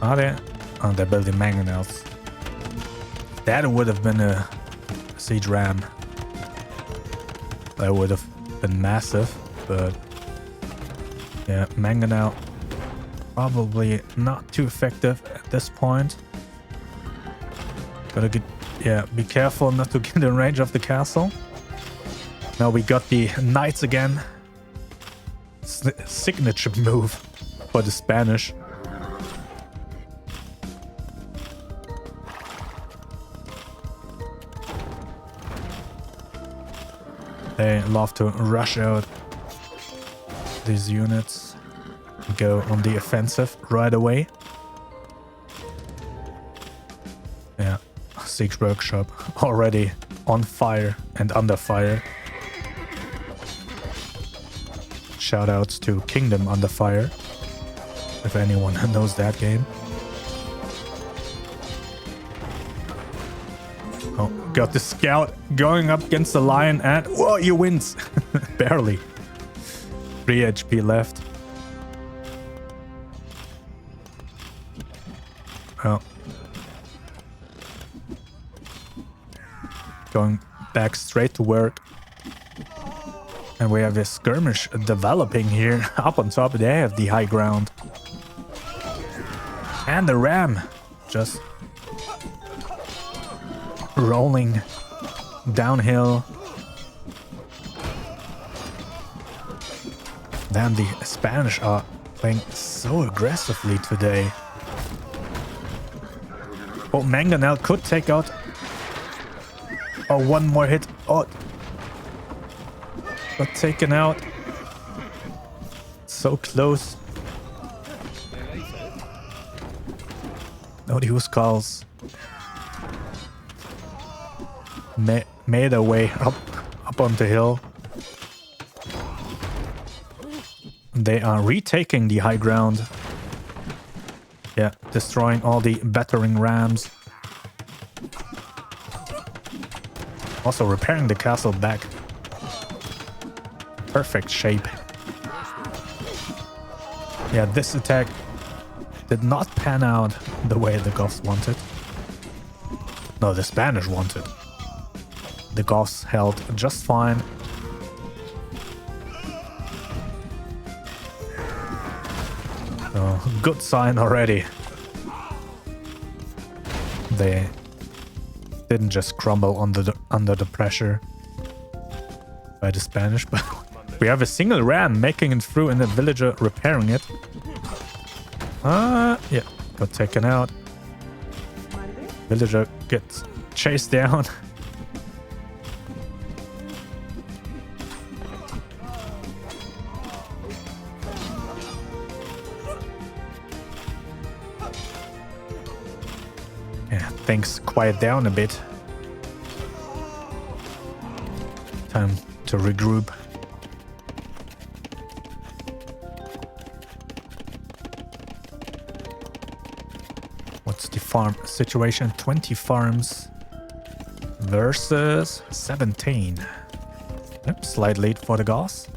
Are they? Oh, they're building mangonels. That would have been a siege ram. That would have been massive, but yeah, mangonel probably not too effective at this point. Gotta get, yeah, be careful not to get in range of the castle. Now we got the knights again. Signature move for the Spanish. They love to rush out these units, go on the offensive right away. Yeah, Siege Workshop already on fire and under fire. Shoutouts to Kingdom Under Fire, if anyone knows that game. Oh, got the scout going up against the lion and... Whoa, he wins! Barely. 3 HP left. Oh. Going back straight to work. And we have this skirmish developing here. Up on top, they have the high ground. And the ram just rolling downhill. Damn, the Spanish are playing so aggressively today. Oh, Mangonel could take out... Oh, one more hit. Oh, got taken out. So close. No use calls. Made their way up on the hill. They are retaking the high ground. Yeah, destroying all the battering rams. Also repairing the castle back. Perfect shape. Yeah, this attack did not pan out the way the Goths wanted. No, the Spanish wanted. The Goths held just fine. So, good sign already. They didn't just crumble under the pressure by the Spanish, but we have a single ram making it through and the villager repairing it. Yeah, got taken out. Villager gets chased down. Yeah, things quiet down a bit. Time to regroup. What's the farm situation? 20 farms versus 17. Yep, slight lead for the Goths.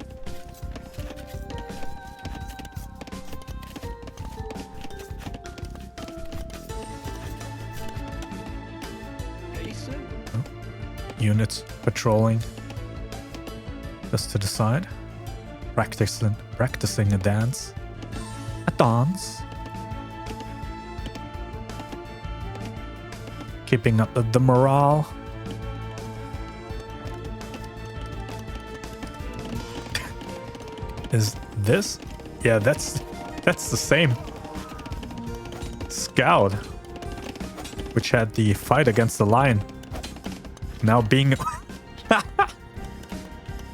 Oh, units patrolling just to the side. Practicing a dance. A dance. Keeping up the morale. Is this? Yeah, that's the same scout which had the fight against the lion. Now being...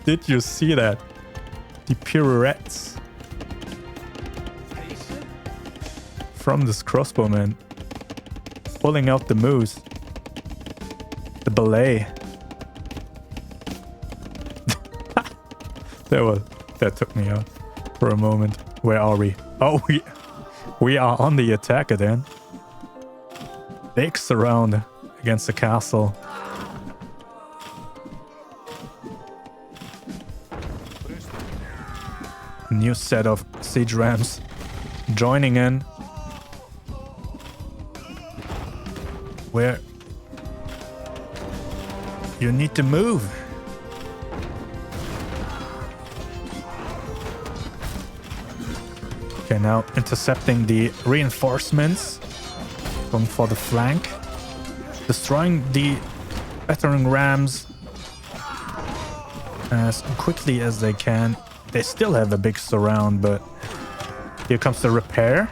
Did you see that? The pirouettes from this crossbowman. Pulling out the moose. The ballet. That took me out for a moment. Where are we? Oh, we are on the attack again. Big surround against the castle. New set of siege rams joining in. Where you need to move. Okay, now intercepting the reinforcements. Going for the flank. Destroying the battering rams as quickly as they can. They still have a big surround, but here comes the repair.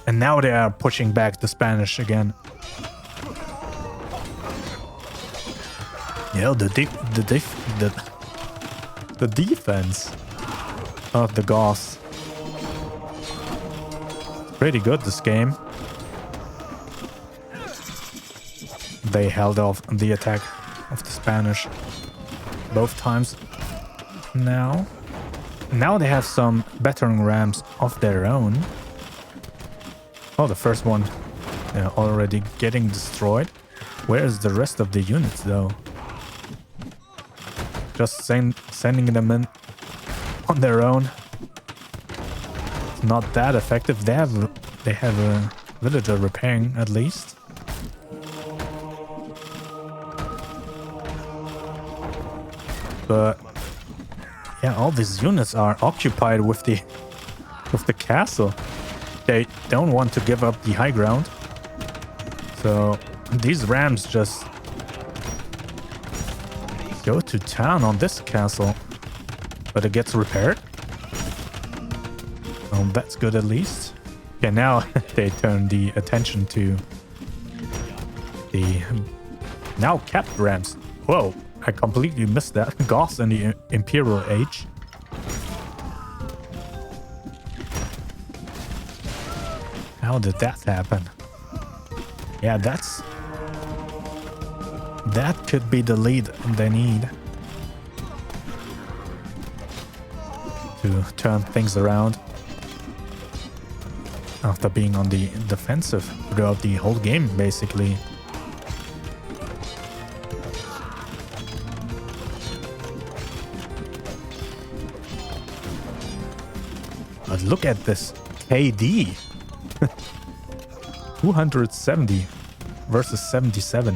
And now they are pushing back the Spanish again. Yeah, the defense of the Goths. Pretty good this game. they held off the attack of the Spanish both times. Now they have some battering rams of their own. Oh, the first one already getting destroyed. Where is the rest of the units though? Just sending them in on their own. It's not that effective. They have a villager repairing at least. But yeah, all these units are occupied with the castle. They don't want to give up the high ground. So these rams just go to town on this castle. But it gets repaired. Well, that's good at least. Okay, now they turn the attention to the now capped rams. Whoa, I completely missed that. Goths in the Imperial Age. How did that happen? Yeah, that could be the lead they need to turn things around after being on the defensive throughout the whole game, basically. But look at this KD. 270 versus 77.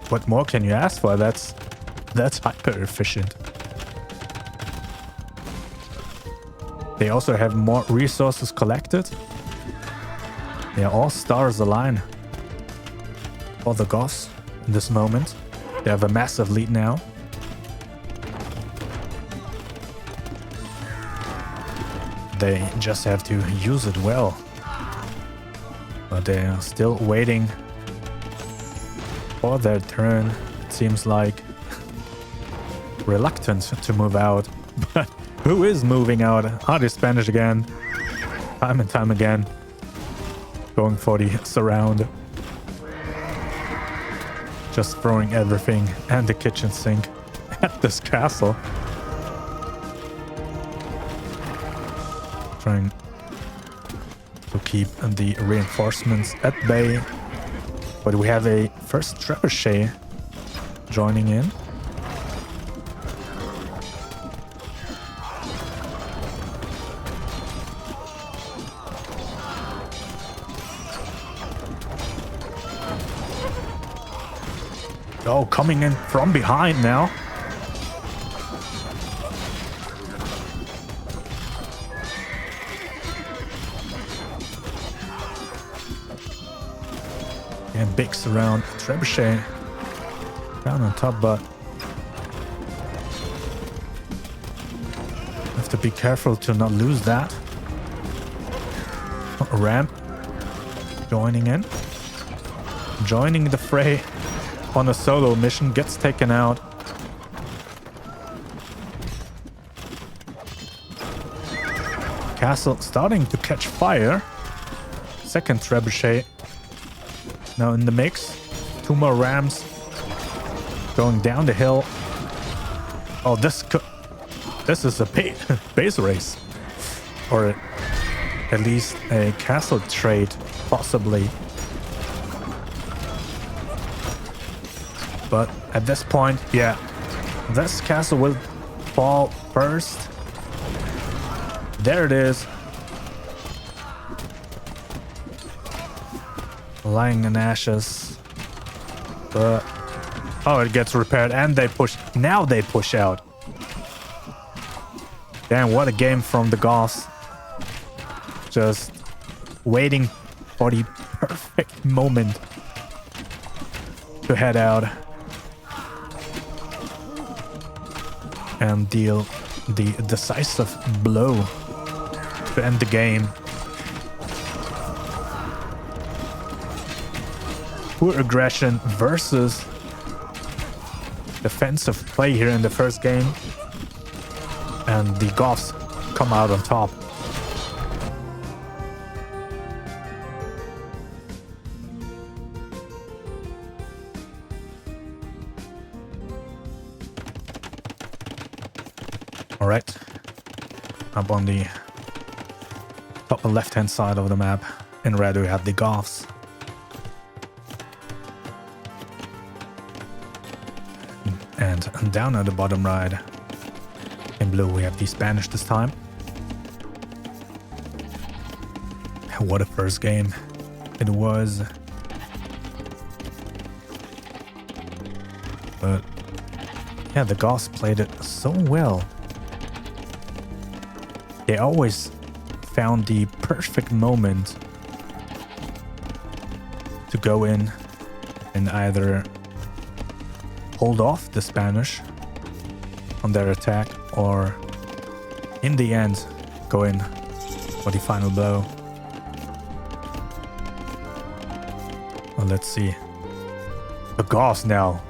What more can you ask for? That's hyper efficient. They also have more resources collected. Yeah, all stars align for the Goths in this moment. They have a massive lead now. They just have to use it well. But they are still waiting for their turn. It seems like reluctant to move out. But who is moving out? Are the Spanish again? Time and time again. Going for the surround. Just throwing everything and the kitchen sink at this castle. Trying to keep the reinforcements at bay. But we have a first trebuchet joining in. Oh, coming in from behind now. And big surround. Trebuchet down on top, but have to be careful to not lose that. Ramp joining in. Joining the fray on a solo mission, gets taken out. Castle starting to catch fire. Second trebuchet now in the mix. Two more rams going down the hill. Oh, this is a base race, or at least a castle trade, possibly. But at this point, yeah, this castle will fall first. There it is. Lying in ashes. But oh, it gets repaired and they push. Now they push out. Damn, what a game from the Goths. Just waiting for the perfect moment to head out and deal the decisive blow to end the game. Poor aggression versus defensive play here in the first game. And the Goths come out on top. Alright. Up on the top left-hand side of the map. In red we have the Goths. And down at the bottom right, in blue, we have the Spanish this time. What a first game it was. But yeah, the Goths played it so well. They always found the perfect moment to go in and either hold off the Spanish on their attack or in the end go in for the final blow. Well, let's see. The Goths now.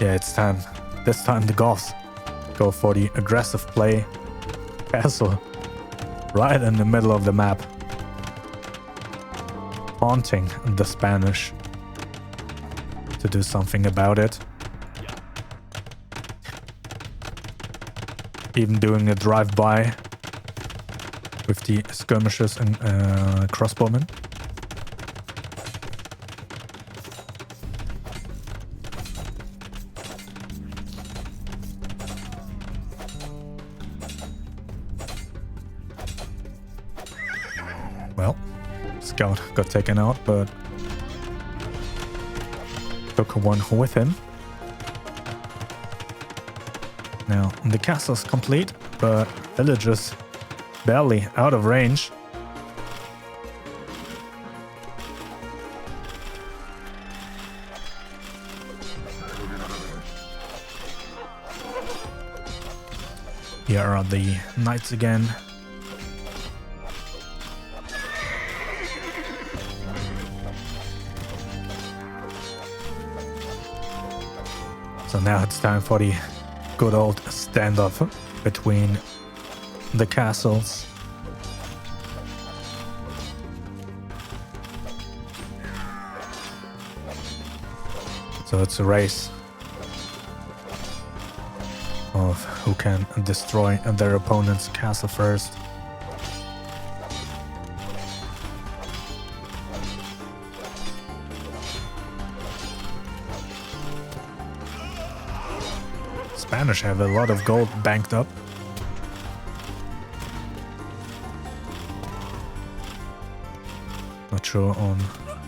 Yeah, it's time. This time the Goths go for the aggressive play. Castle right in the middle of the map. Taunting the Spanish to do something about it. Even doing a drive-by with the skirmishers and crossbowmen. Well, Scout got taken out, but took one with him. Now, the castle's complete, but villagers barely out of range. Here are the knights again. So now it's time for the good old standoff between the castles. So it's a race of who can destroy their opponent's castle first. Spanish have a lot of gold banked up. Not sure on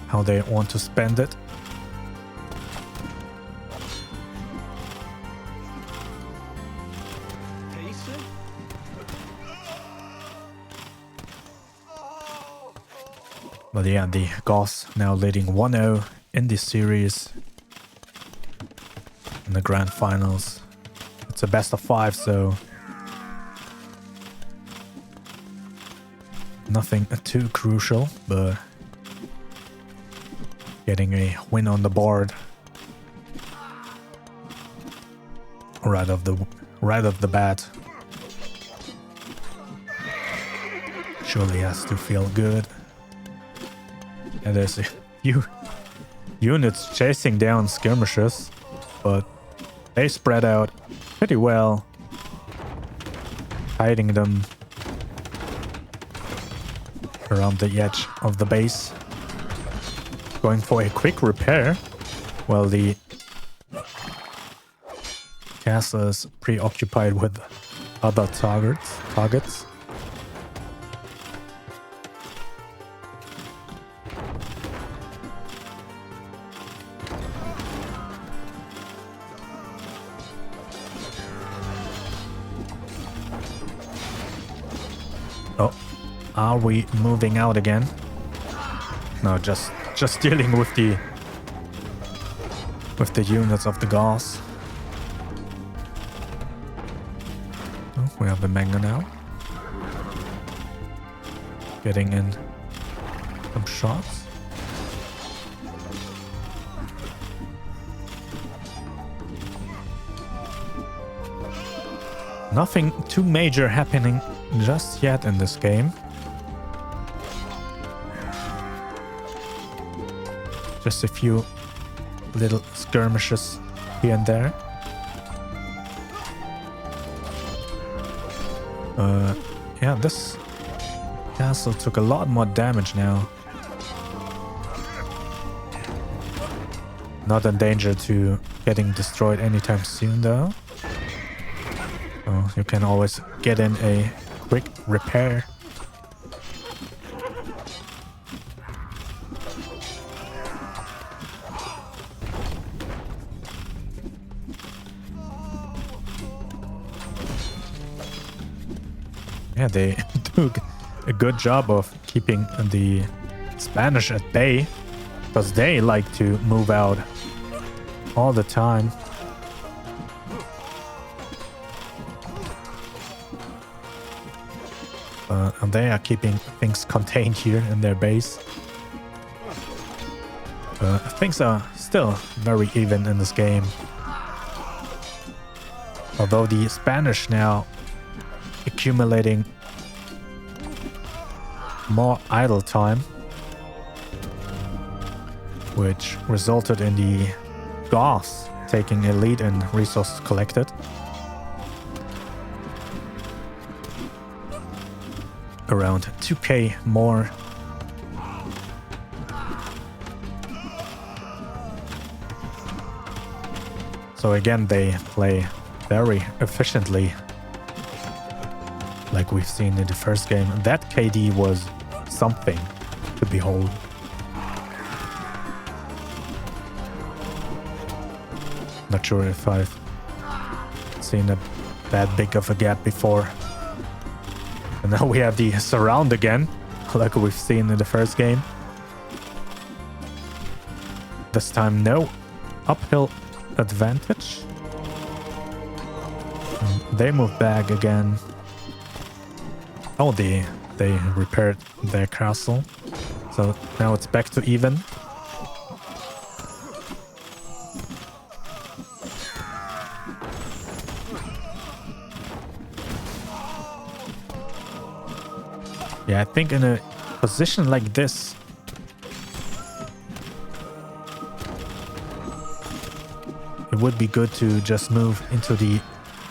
how they want to spend it. But yeah, the Goths now leading 1-0 in this series. In the grand finals. It's a best of 5, so nothing too crucial, but getting a win on the board right off the bat surely has to feel good. And there's a few units chasing down skirmishers, but they spread out pretty well, hiding them around the edge of the base. Going for a quick repair while the castle is preoccupied with other targets. Oh, are we moving out again? No, just dealing with the units of the Goths. Oh, we have the manga now. Getting in some shots. Nothing too major happening just yet in this game. Just a few little skirmishes here and there. Yeah, this castle took a lot more damage now. Not in danger to getting destroyed anytime soon though. Oh, you can always get in a quick repair. Yeah, they do a good job of keeping the Spanish at bay, because they like to move out all the time. And they are keeping things contained here in their base. Things are still very even in this game. Although the Spanish now accumulating more idle time, which resulted in the Goths taking a lead in resources collected. Around 2k more. So again, they play very efficiently, like we've seen in the first game. That KD was something to behold. Not sure if I've seen that big of a gap before. And now we have the surround again, like we've seen in the first game. This time no uphill advantage. And they move back again. Oh, they repaired their castle. So now it's back to even. Yeah, I think in a position like this, it would be good to just move into the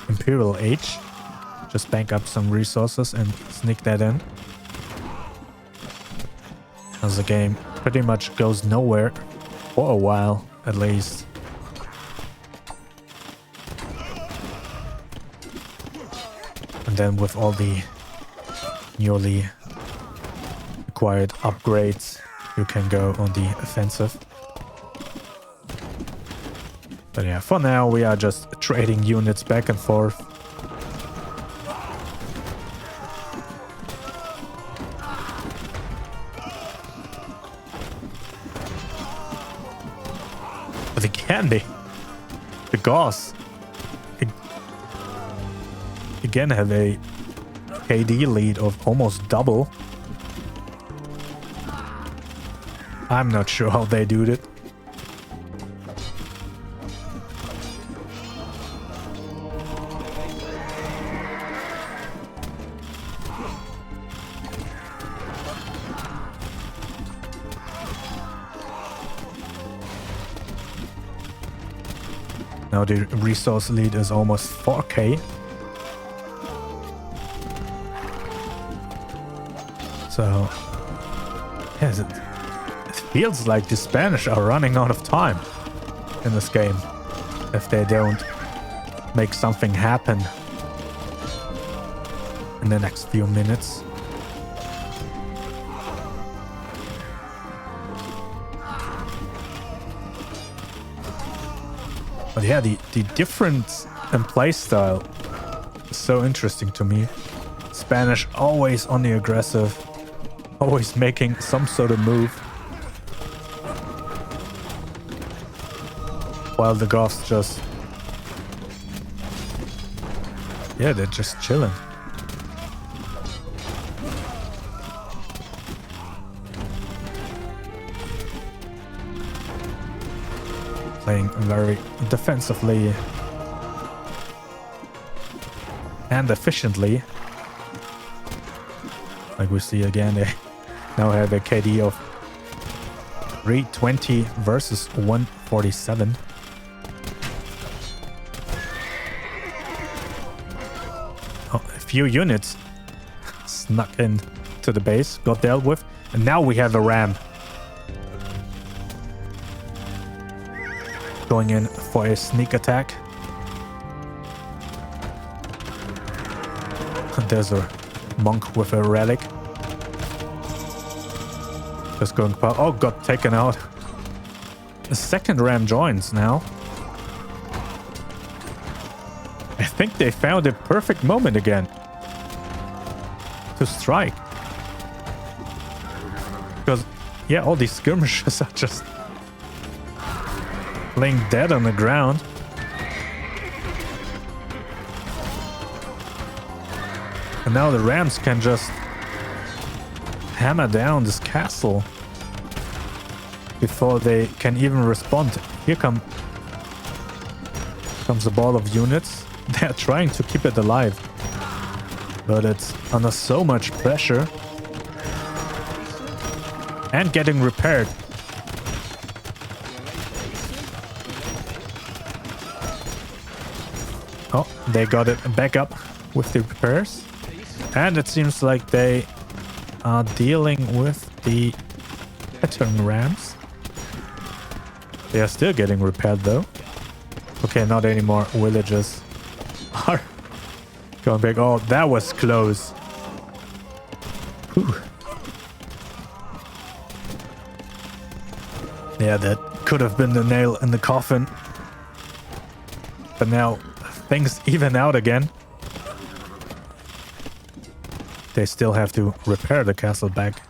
Imperial Age. Just bank up some resources and sneak that in. As the game pretty much goes nowhere for a while, at least. And then with all the newly acquired upgrades, you can go on the offensive. But yeah, for now we are just trading units back and forth. But again, the Goths again have a KD lead of almost double. I'm not sure how they do it. Now the resource lead is almost 4k. So, yes, it feels like the Spanish are running out of time in this game if they don't make something happen in the next few minutes. But yeah, the difference in playstyle is so interesting to me. Spanish always on the aggressive, always making some sort of move, while the Goths just, yeah, they're just chilling. Playing very defensively and efficiently. Like we see again, they now have a KD of 320 versus 147. few units snuck in to the base, got dealt with, and now we have a ram going in for a sneak attack. There's a monk with a relic. Just going past. Oh, got taken out. The second ram joins now. I think they found a perfect moment again to strike. Because, yeah, all these skirmishers are just laying dead on the ground. And now the rams can just hammer down this castle before they can even respond. Here comes a ball of units. They're trying to keep it alive, but it's under so much pressure and getting repaired. Oh, they got it back up with the repairs. And it seems like they are dealing with the pattern rams. They are still getting repaired though. Okay, not anymore. Villages are going back. Oh, that was close. Whew. Yeah, that could have been the nail in the coffin. But now things even out again. They still have to repair the castle back.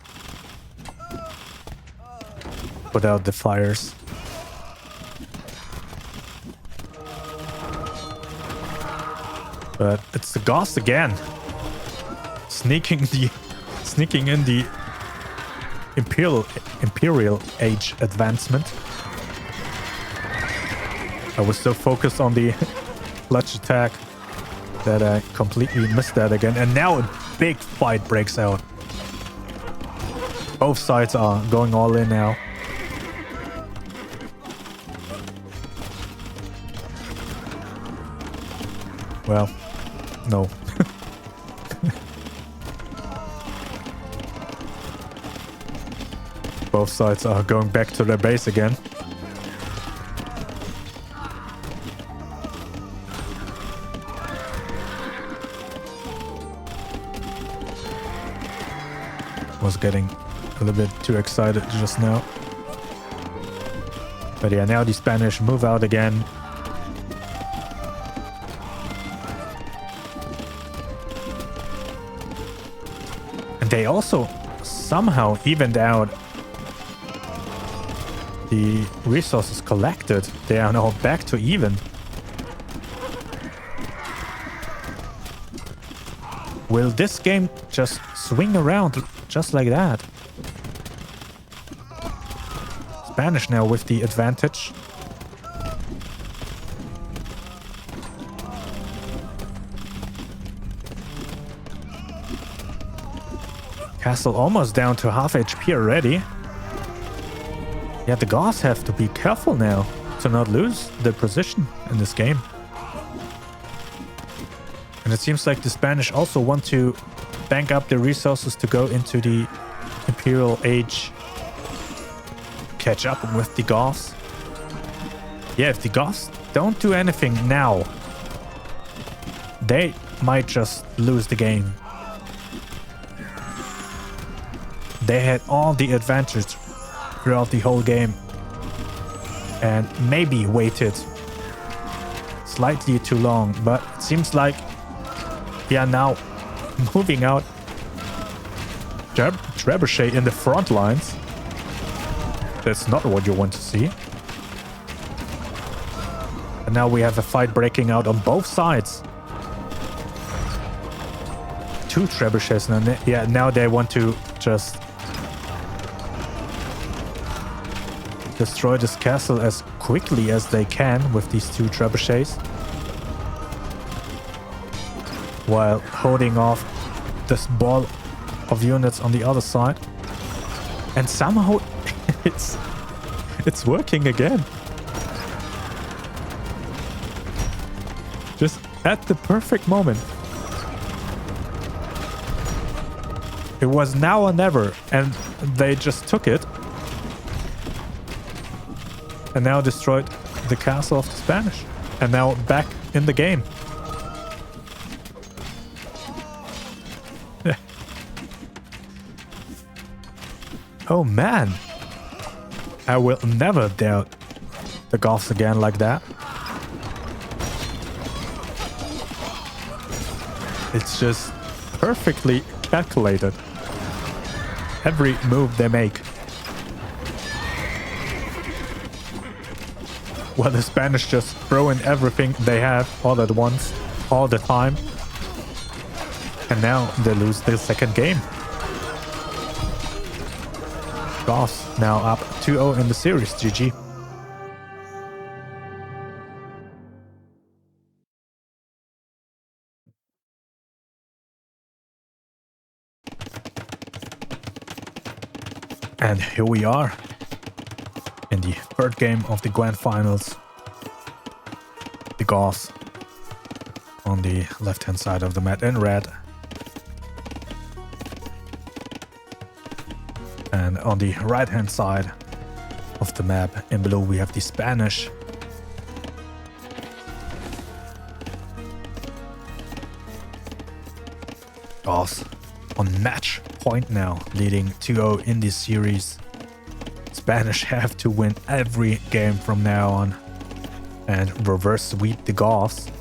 Put out the fires. But it's the Goths again. Sneaking in the Imperial Age advancement. I was so focused on the clutch attack that I completely missed that again. And now a big fight breaks out. Both sides are going all in now. Well, no. Both sides are going back to their base again. Was getting a little bit too excited just now. But yeah, now the Spanish move out again. And they also somehow evened out the resources collected. They are now back to even. Will this game just swing around just like that? Spanish now with the advantage. Castle almost down to half HP already. Yeah, the Goths have to be careful now to not lose their position in this game. And it seems like the Spanish also want to bank up the resources to go into the Imperial Age. Catch up with the Goths. Yeah, if the Goths don't do anything now, they might just lose the game. They had all the advantage throughout the whole game and maybe waited slightly too long, but it seems like they are now moving out Trebuchet in the front lines. That's not what you want to see. And now we have a fight breaking out on both sides. Two trebuchets now. Yeah, now they want to just destroy this castle as quickly as they can with these two trebuchets, while holding off this ball of units on the other side. And somehow it's working again. Just at the perfect moment. It was now or never, and they just took it. And now destroyed the castle of the Spanish. And now back in the game. Oh man. I will never doubt the Goths again like that. It's just perfectly calculated. Every move they make. Well, the Spanish just throw in everything they have all at once, all the time. And now they lose their second game. Goths now up 2-0 in the series. GG. And here we are in the third game of the grand finals. The Goths on the left-hand side of the mat in red. And on the right-hand side of the map in blue we have the Spanish. Goths on match point now, leading 2-0 in this series. Spanish have to win every game from now on and reverse sweep the Goths.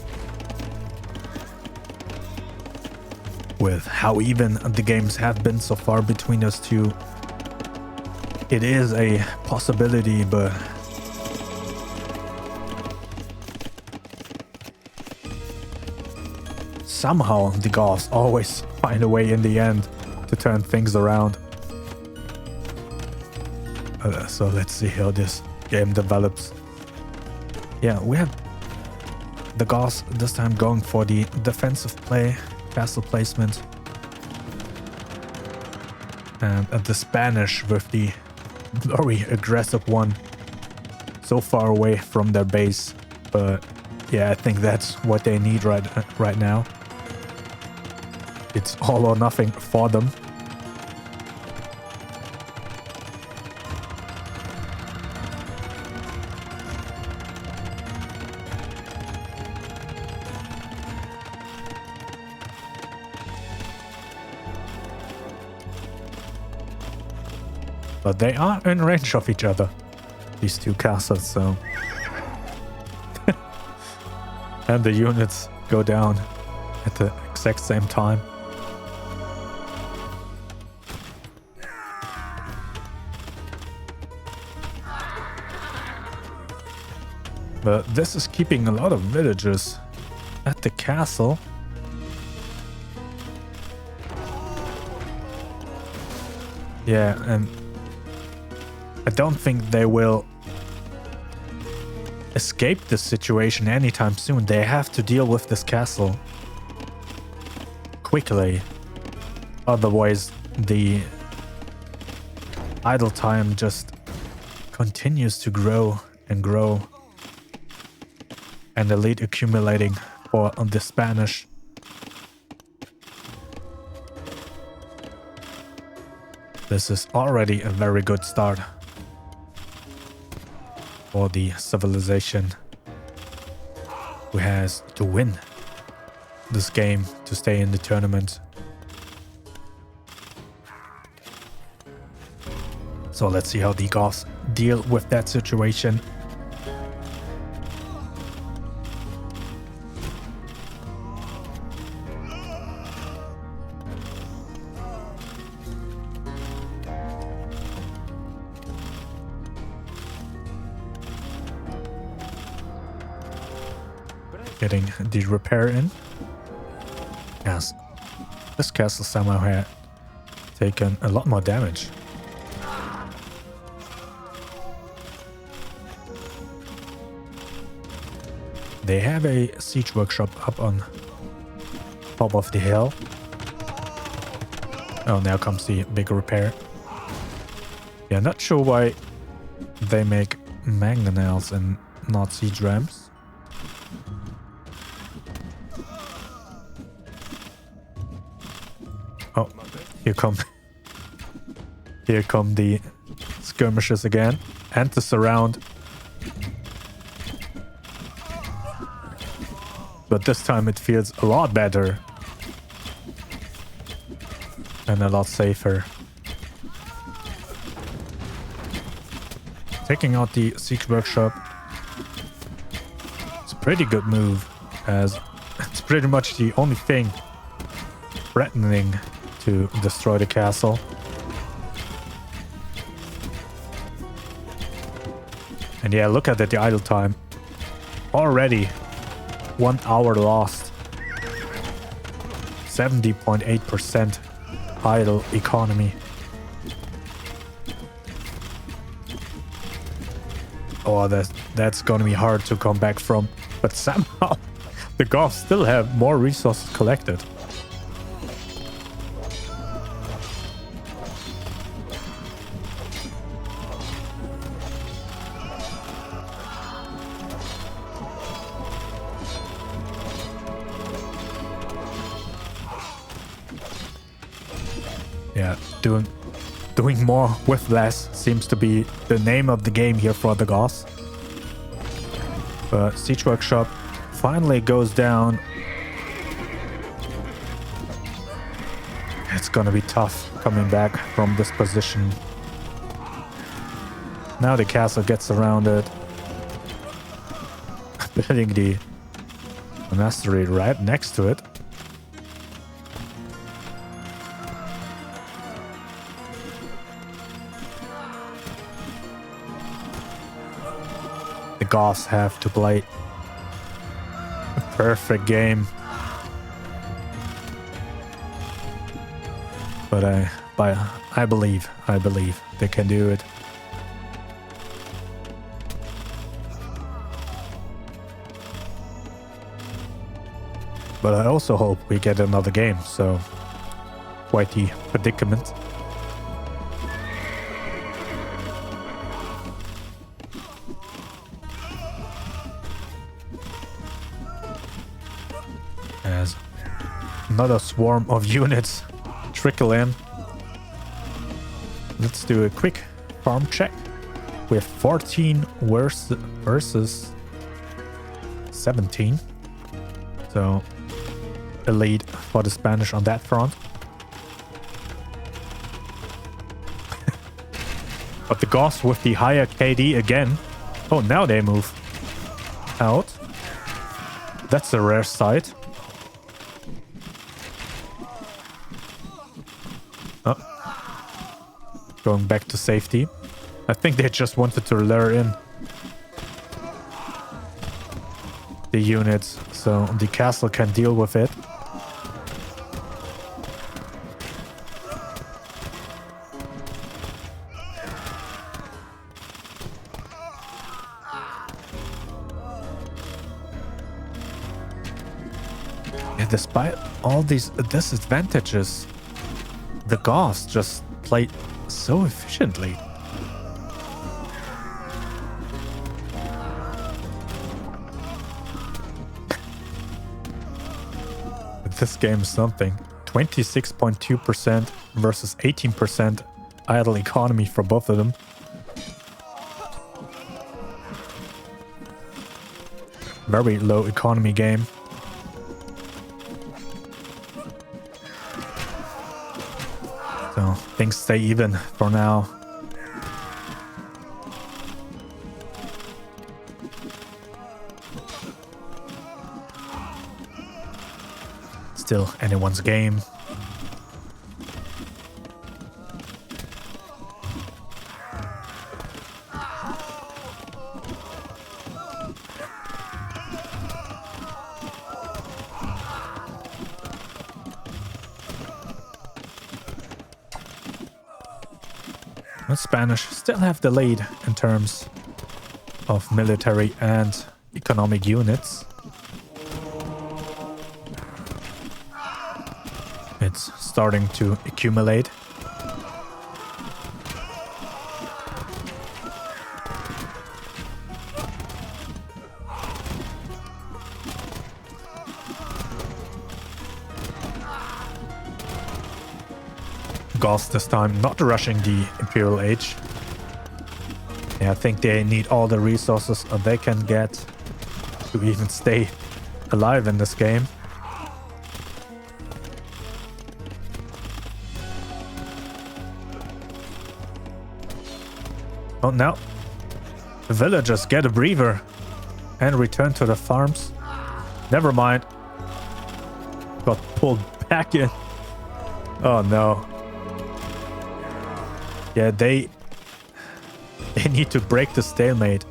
With how even the games have been so far between those two, it is a possibility, but somehow the Goths always find a way in the end to turn things around. So let's see how this game develops. Yeah, we have the Goths this time going for the defensive play, castle placement. And the Spanish with the very aggressive one, so far away from their base. But yeah, I think that's what they need right now. It's all or nothing for them. But they are in range of each other, these two castles, so... And the units go down at the exact same time. But this is keeping a lot of villagers at the castle. Yeah, and I don't think they will escape this situation anytime soon. They have to deal with this castle quickly. Otherwise, the idle time just continues to grow and grow. And the lead accumulating for the Spanish. This is already a very good start for the civilization, who has to win this game to stay in the tournament. So let's see how the Goths deal with that situation. Getting the repair in. Yes, this castle somehow had taken a lot more damage. They have a siege workshop up on top of the hill. Oh, now comes the big repair. Yeah, not sure why they make mangonels and not siege rams. Oh, here come Here come the skirmishes again. And the surround. But this time it feels a lot better. And a lot safer. Taking out the siege workshop. It's a pretty good move, as it's pretty much the only thing threatening to destroy the castle. And yeah, look at the idle time. Already 1 hour lost. 70.8% idle economy. Oh, that's gonna be hard to come back from. But somehow the Goths still have more resources collected. Yeah, doing more with less seems to be the name of the game here for the Goths. But siege workshop finally goes down. It's gonna be tough coming back from this position. Now the castle gets surrounded. Building the monastery right next to it. The Goths have to play a perfect game. But I believe they can do it. But I also hope we get another game, so quite the predicament. As another swarm of units trickle in. Let's do a quick farm check. We have 14 versus 17. So a lead for the Spanish on that front. But the Goths with the higher KD again. Oh, now they move out. That's a rare sight. Oh. Going back to safety. I think they just wanted to lure in the units so the castle can deal with it. And despite all these disadvantages, the Goths just played so efficiently. This game is something. 26.2% versus 18% idle economy for both of them. Very low economy game. So things stay even for now. Still anyone's game. The Spanish still have the lead in terms of military and economic units. It's starting to accumulate. Goths this time, not rushing the Imperial Age. Yeah, I think they need all the resources they can get to even stay alive in this game. Oh, now the villagers get a breather and return to the farms. Never mind. Got pulled back in. Oh no. Yeah, they need to break the stalemate.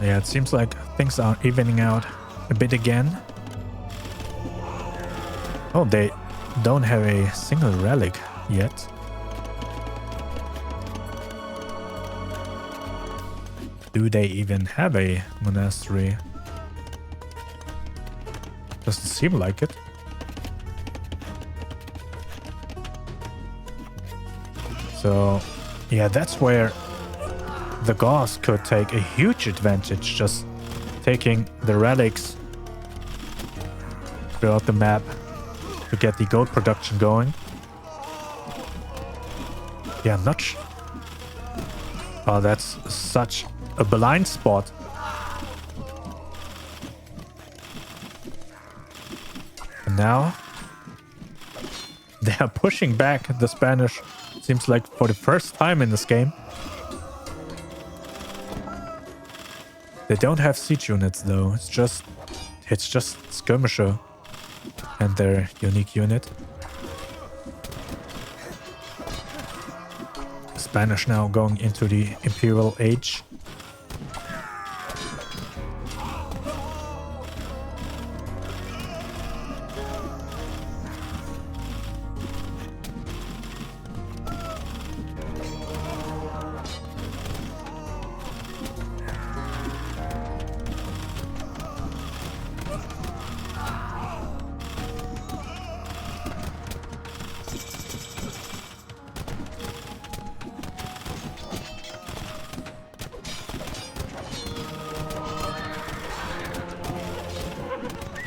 Yeah, it seems like things are evening out a bit again. Oh, they don't have a single relic yet. Do they even have a monastery? Doesn't seem like it. So, yeah, that's where the Goths could take a huge advantage, just taking the relics throughout the map to get the gold production going. Yeah, I'm not oh, that's such a blind spot. And now they are pushing back the Spanish, seems like for the first time in this game. They don't have siege units though. It's just skirmisher and their unique unit. Spanish now going into the Imperial Age.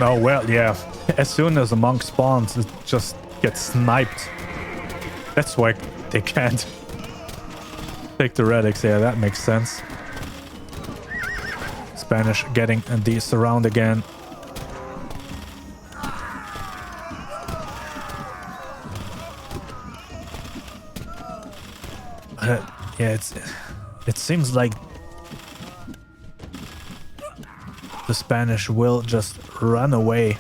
Oh, well, yeah. As soon as a monk spawns, it just gets sniped. That's why they can't take the relics. Yeah, that makes sense. Spanish getting the surround again. Yeah, it seems like the Spanish will just run away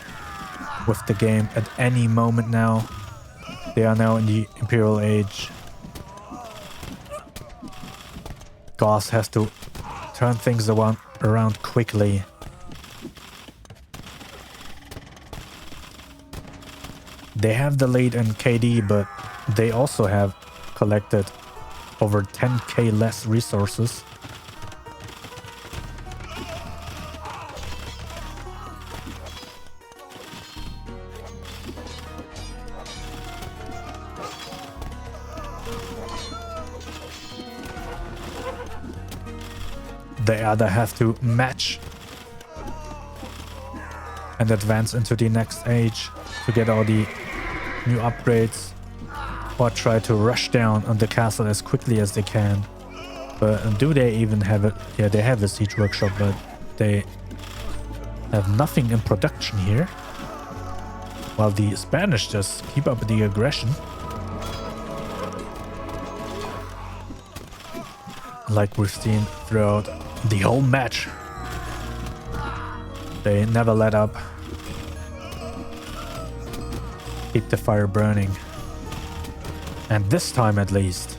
with the game at any moment now. They are now in the Imperial Age. Goths has to turn things around quickly. They have the lead in KD, but they also have collected over 10k less resources. They either have to match and advance into the next age to get all the new upgrades, or try to rush down on the castle as quickly as they can. But do they even have it? Yeah, they have a siege workshop, but they have nothing in production here. While the Spanish just keep up the aggression. Like we've seen throughout the whole match. They never let up. Keep the fire burning. And this time at least,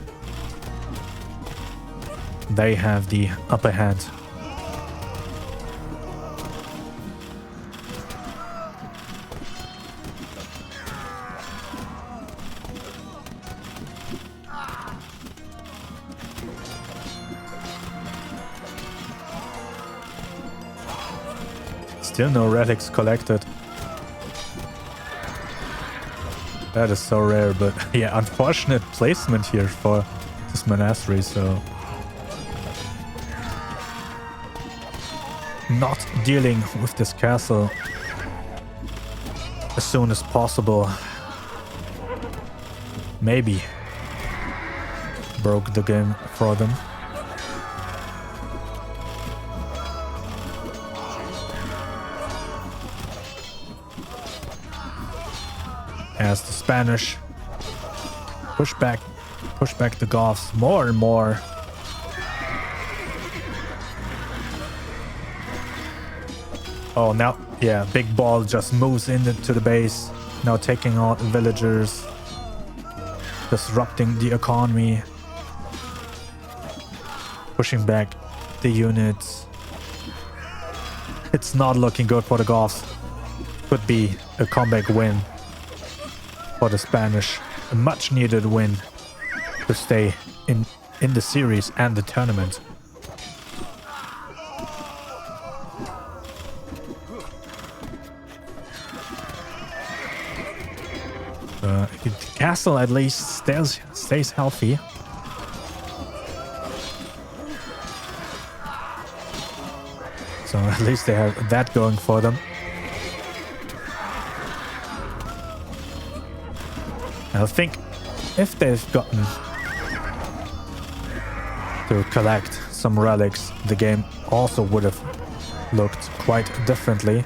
they have the upper hand. Still no relics collected. That is so rare, but yeah, unfortunate placement here for this monastery, so... Not dealing with this castle as soon as possible. Maybe broke the game for them. As the Spanish push back the Goths more and more. Oh, now, yeah, big ball just moves into the base, now taking out villagers, disrupting the economy, pushing back the units. It's not looking good for the Goths. Could be a comeback win for the Spanish, a much needed win to stay in the series and the tournament. The castle at least stays healthy. So at least they have that going for them. I think if they've gotten to collect some relics, the game also would have looked quite differently.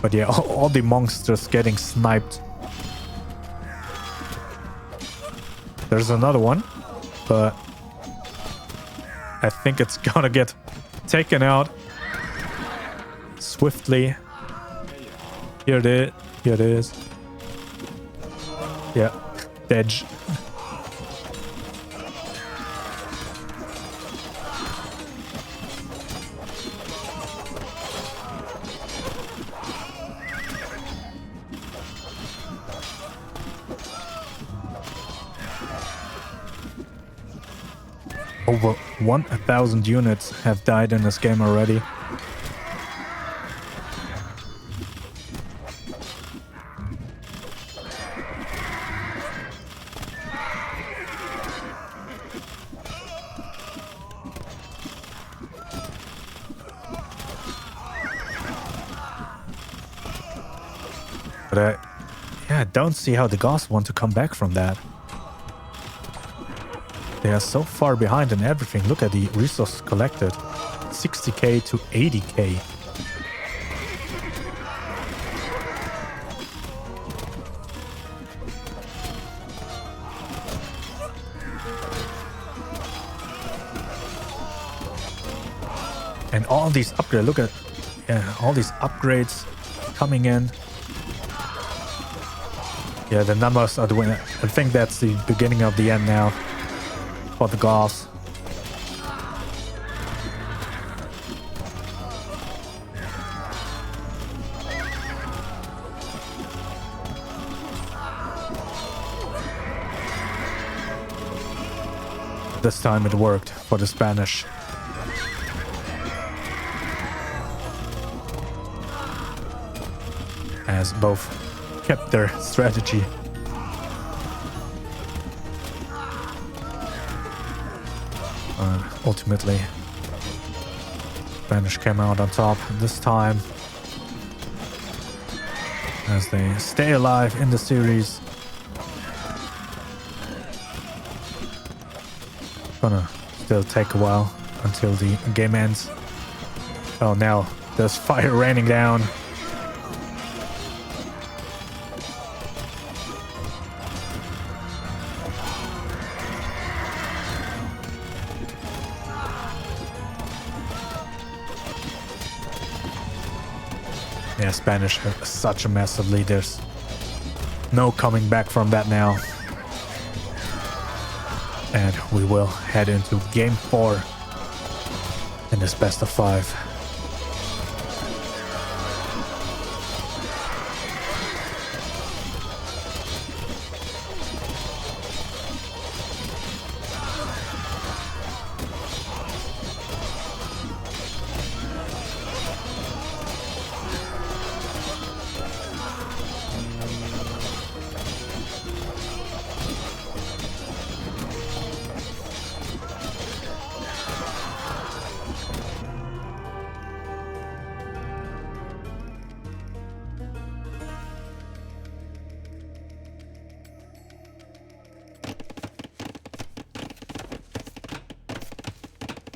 But yeah, all the monsters getting sniped. There's another one, but I think it's gonna get taken out swiftly. Here it is. Here it is. Yeah, dead. Over 1,000 units have died in this game already. But I don't see how the Goths want to come back from that. They are so far behind in everything. Look at the resources collected. 60k to 80k. And all these upgrades, look at all these upgrades coming in. Yeah, the numbers are doing it. I think that's the beginning of the end now for the Goths. This time it worked for the Spanish. As both kept their strategy. Ultimately, Spanish came out on top this time as they stay alive in the series. Gonna still take a while until the game ends. Oh, now there's fire raining down. Yeah, Spanish have such a massive lead. There's no coming back from that now. And we will head into game 4 in this best of 5.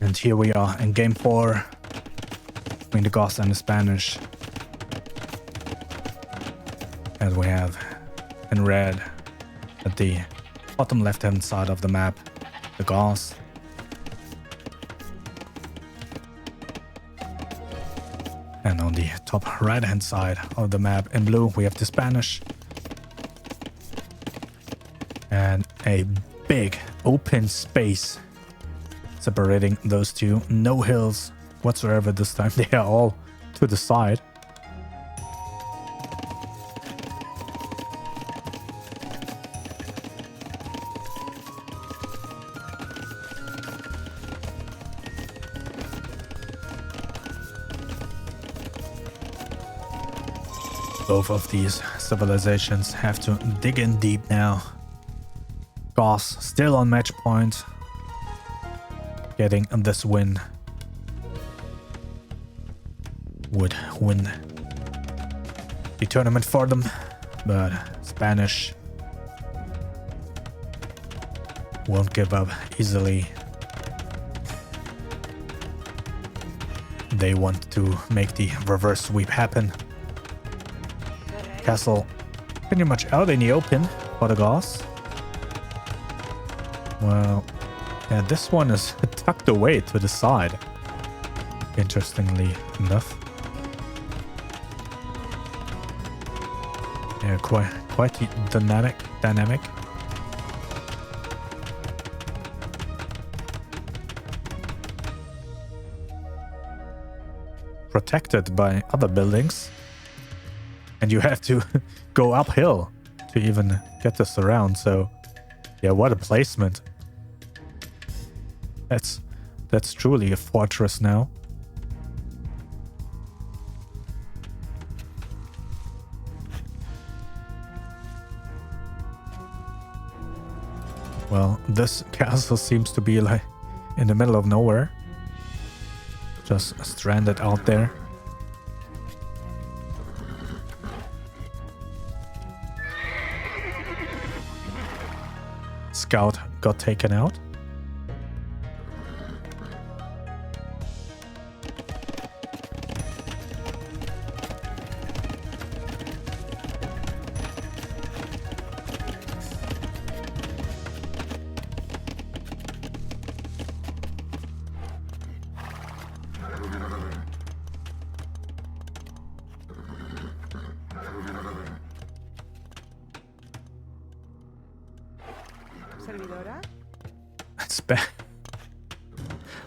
And here we are in game 4 between the Goths and the Spanish. And we have in red at the bottom left hand side of the map the Goths. And on the top right hand side of the map in blue we have the Spanish. And a big open space separating those two. No hills whatsoever this time. They are all to the side. Both of these civilizations have to dig in deep now. Goths still on match point. Getting this win would win the tournament for them, but Spanish won't give up easily. They want to make the reverse sweep happen. Castle pretty much out in the open for the Goths. Well, yeah, this one is tucked away to the side, interestingly enough. Yeah, quite dynamic. Protected by other buildings. And you have to go uphill to even get this around, so yeah, what a placement. That's truly a fortress now. Well, this castle seems to be like in the middle of nowhere. Just stranded out there. Scout got taken out.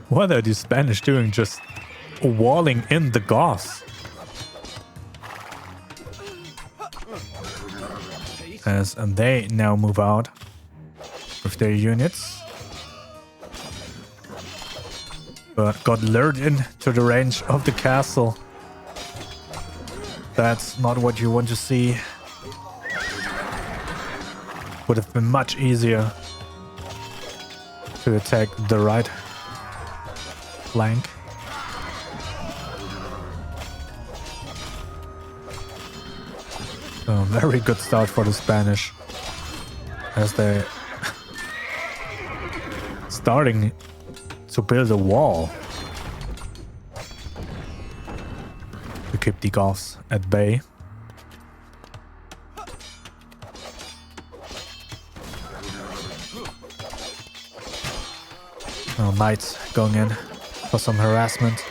What are the Spanish doing? Just walling in the Goths. As they now move out with their units. But got lured into the range of the castle. That's not what you want to see. Would have been much easier to attack the right flank. So very good start for the Spanish as they starting to build a wall to keep the Goths at bay. Knights going in for some harassment.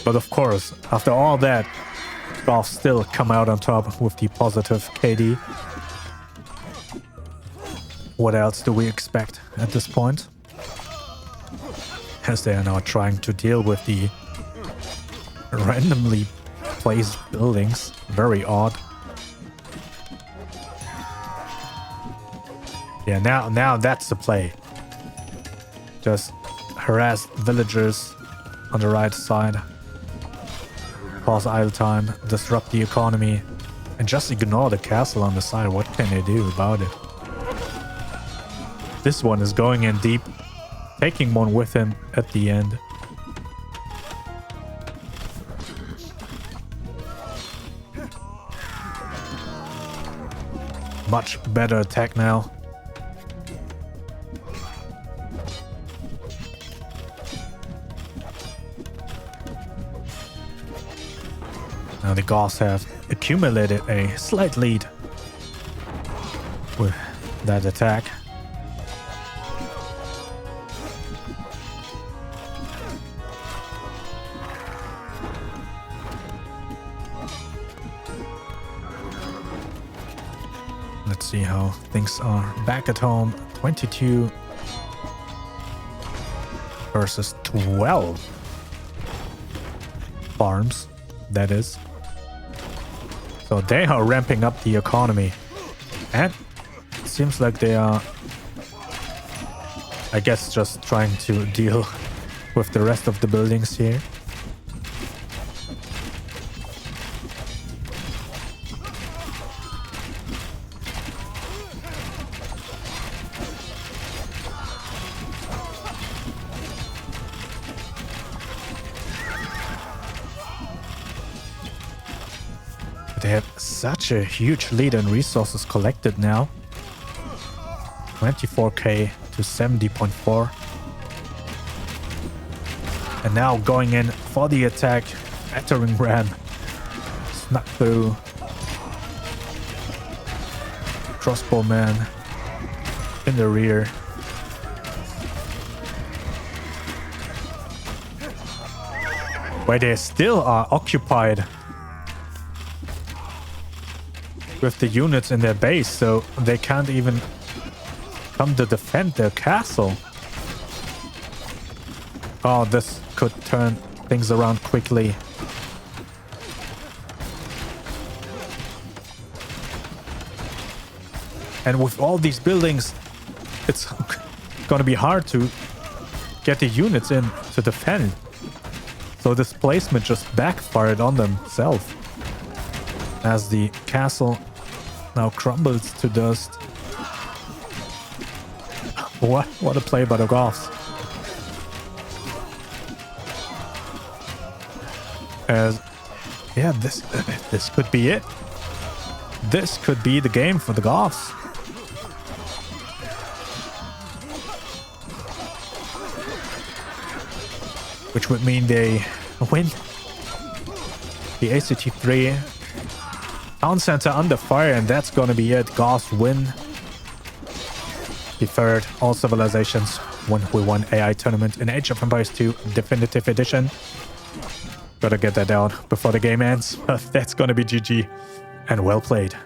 But of course, after all that, Goths still come out on top with the positive KD. What else do we expect at this point? As they are now trying to deal with the randomly placed buildings. Very odd. Yeah, now that's the play. Just harass villagers on the right side. Cause idle time, disrupt the economy, and just ignore the castle on the side. What can they do about it? This one is going in deep, taking one with him at the end. Much better attack now. Now the Goths have accumulated a slight lead with that attack. Let's see how things are back at home. 22 versus 12 farms, that is. So they are ramping up the economy. And it seems like they are, I guess, just trying to deal with the rest of the buildings here. They have such a huge lead in resources collected now. 24k to 70.4. And now going in for the attack. Battering ram. Snuck through. Crossbowman in the rear. Where they still are occupied with the units in their base, so they can't even come to defend their castle. Oh, this could turn things around quickly. And with all these buildings, it's gonna be hard to get the units in to defend. So this placement just backfired on themselves. As the castle now crumbles to dust. What a play by the Goths. As yeah, this could be it. This could be the game for the Goths. Which would mean they win the ACT3 town center under fire, and that's gonna be it. Goths win. Deferred all civilizations when we won AI tournament in Age of Empires 2 Definitive Edition. Gotta get that out before the game ends. That's gonna be GG and well played.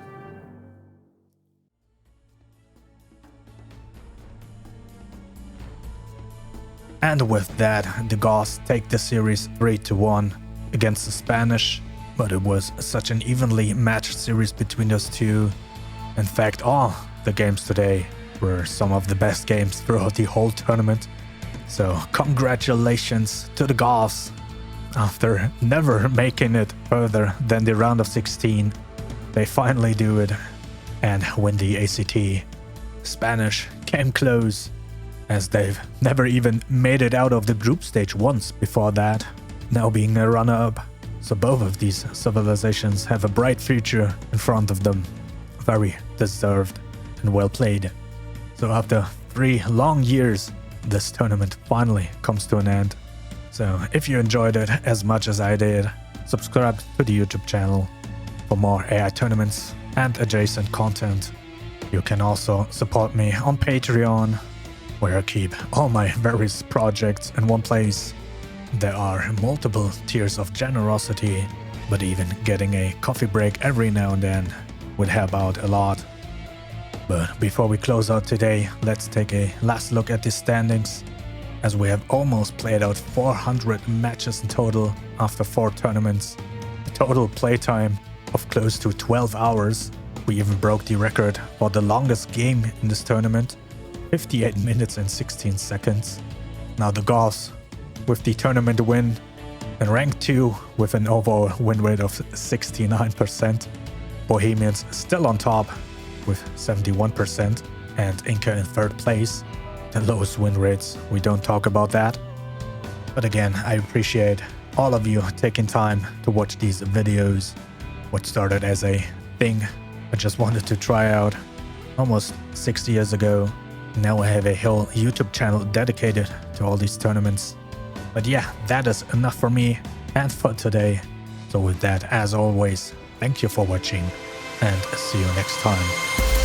And with that, the Goths take the series 3-1 against the Spanish. But it was such an evenly matched series between those two. In fact, all the games today were some of the best games throughout the whole tournament. So congratulations to the Goths. After never making it further than the round of 16, they finally do it and win the ACT. Spanish came close, as they've never even made it out of the group stage once before that, now being a runner-up. So both of these civilizations have a bright future in front of them. Very deserved and well played. So after 3 long years, this tournament finally comes to an end. So if you enjoyed it as much as I did, subscribe to the YouTube channel for more AI tournaments and adjacent content. You can also support me on Patreon, where I keep all my various projects in one place. There are multiple tiers of generosity, but even getting a coffee break every now and then would help out a lot. But before we close out today, let's take a last look at the standings, as we have almost played out 400 matches in total after 4 tournaments. A total playtime of close to 12 hours. We even broke the record for the longest game in this tournament, 58 minutes and 16 seconds. Now the Goths with the tournament win, and rank 2 with an overall win rate of 69%. Bohemians still on top with 71%, and Inca in 3rd place. The lowest win rates, we don't talk about that. But again, I appreciate all of you taking time to watch these videos. What started as a thing I just wanted to try out almost 6 years ago. Now I have a whole YouTube channel dedicated to all these tournaments. But yeah, that is enough for me and for today. So with that, as always, thank you for watching and see you next time.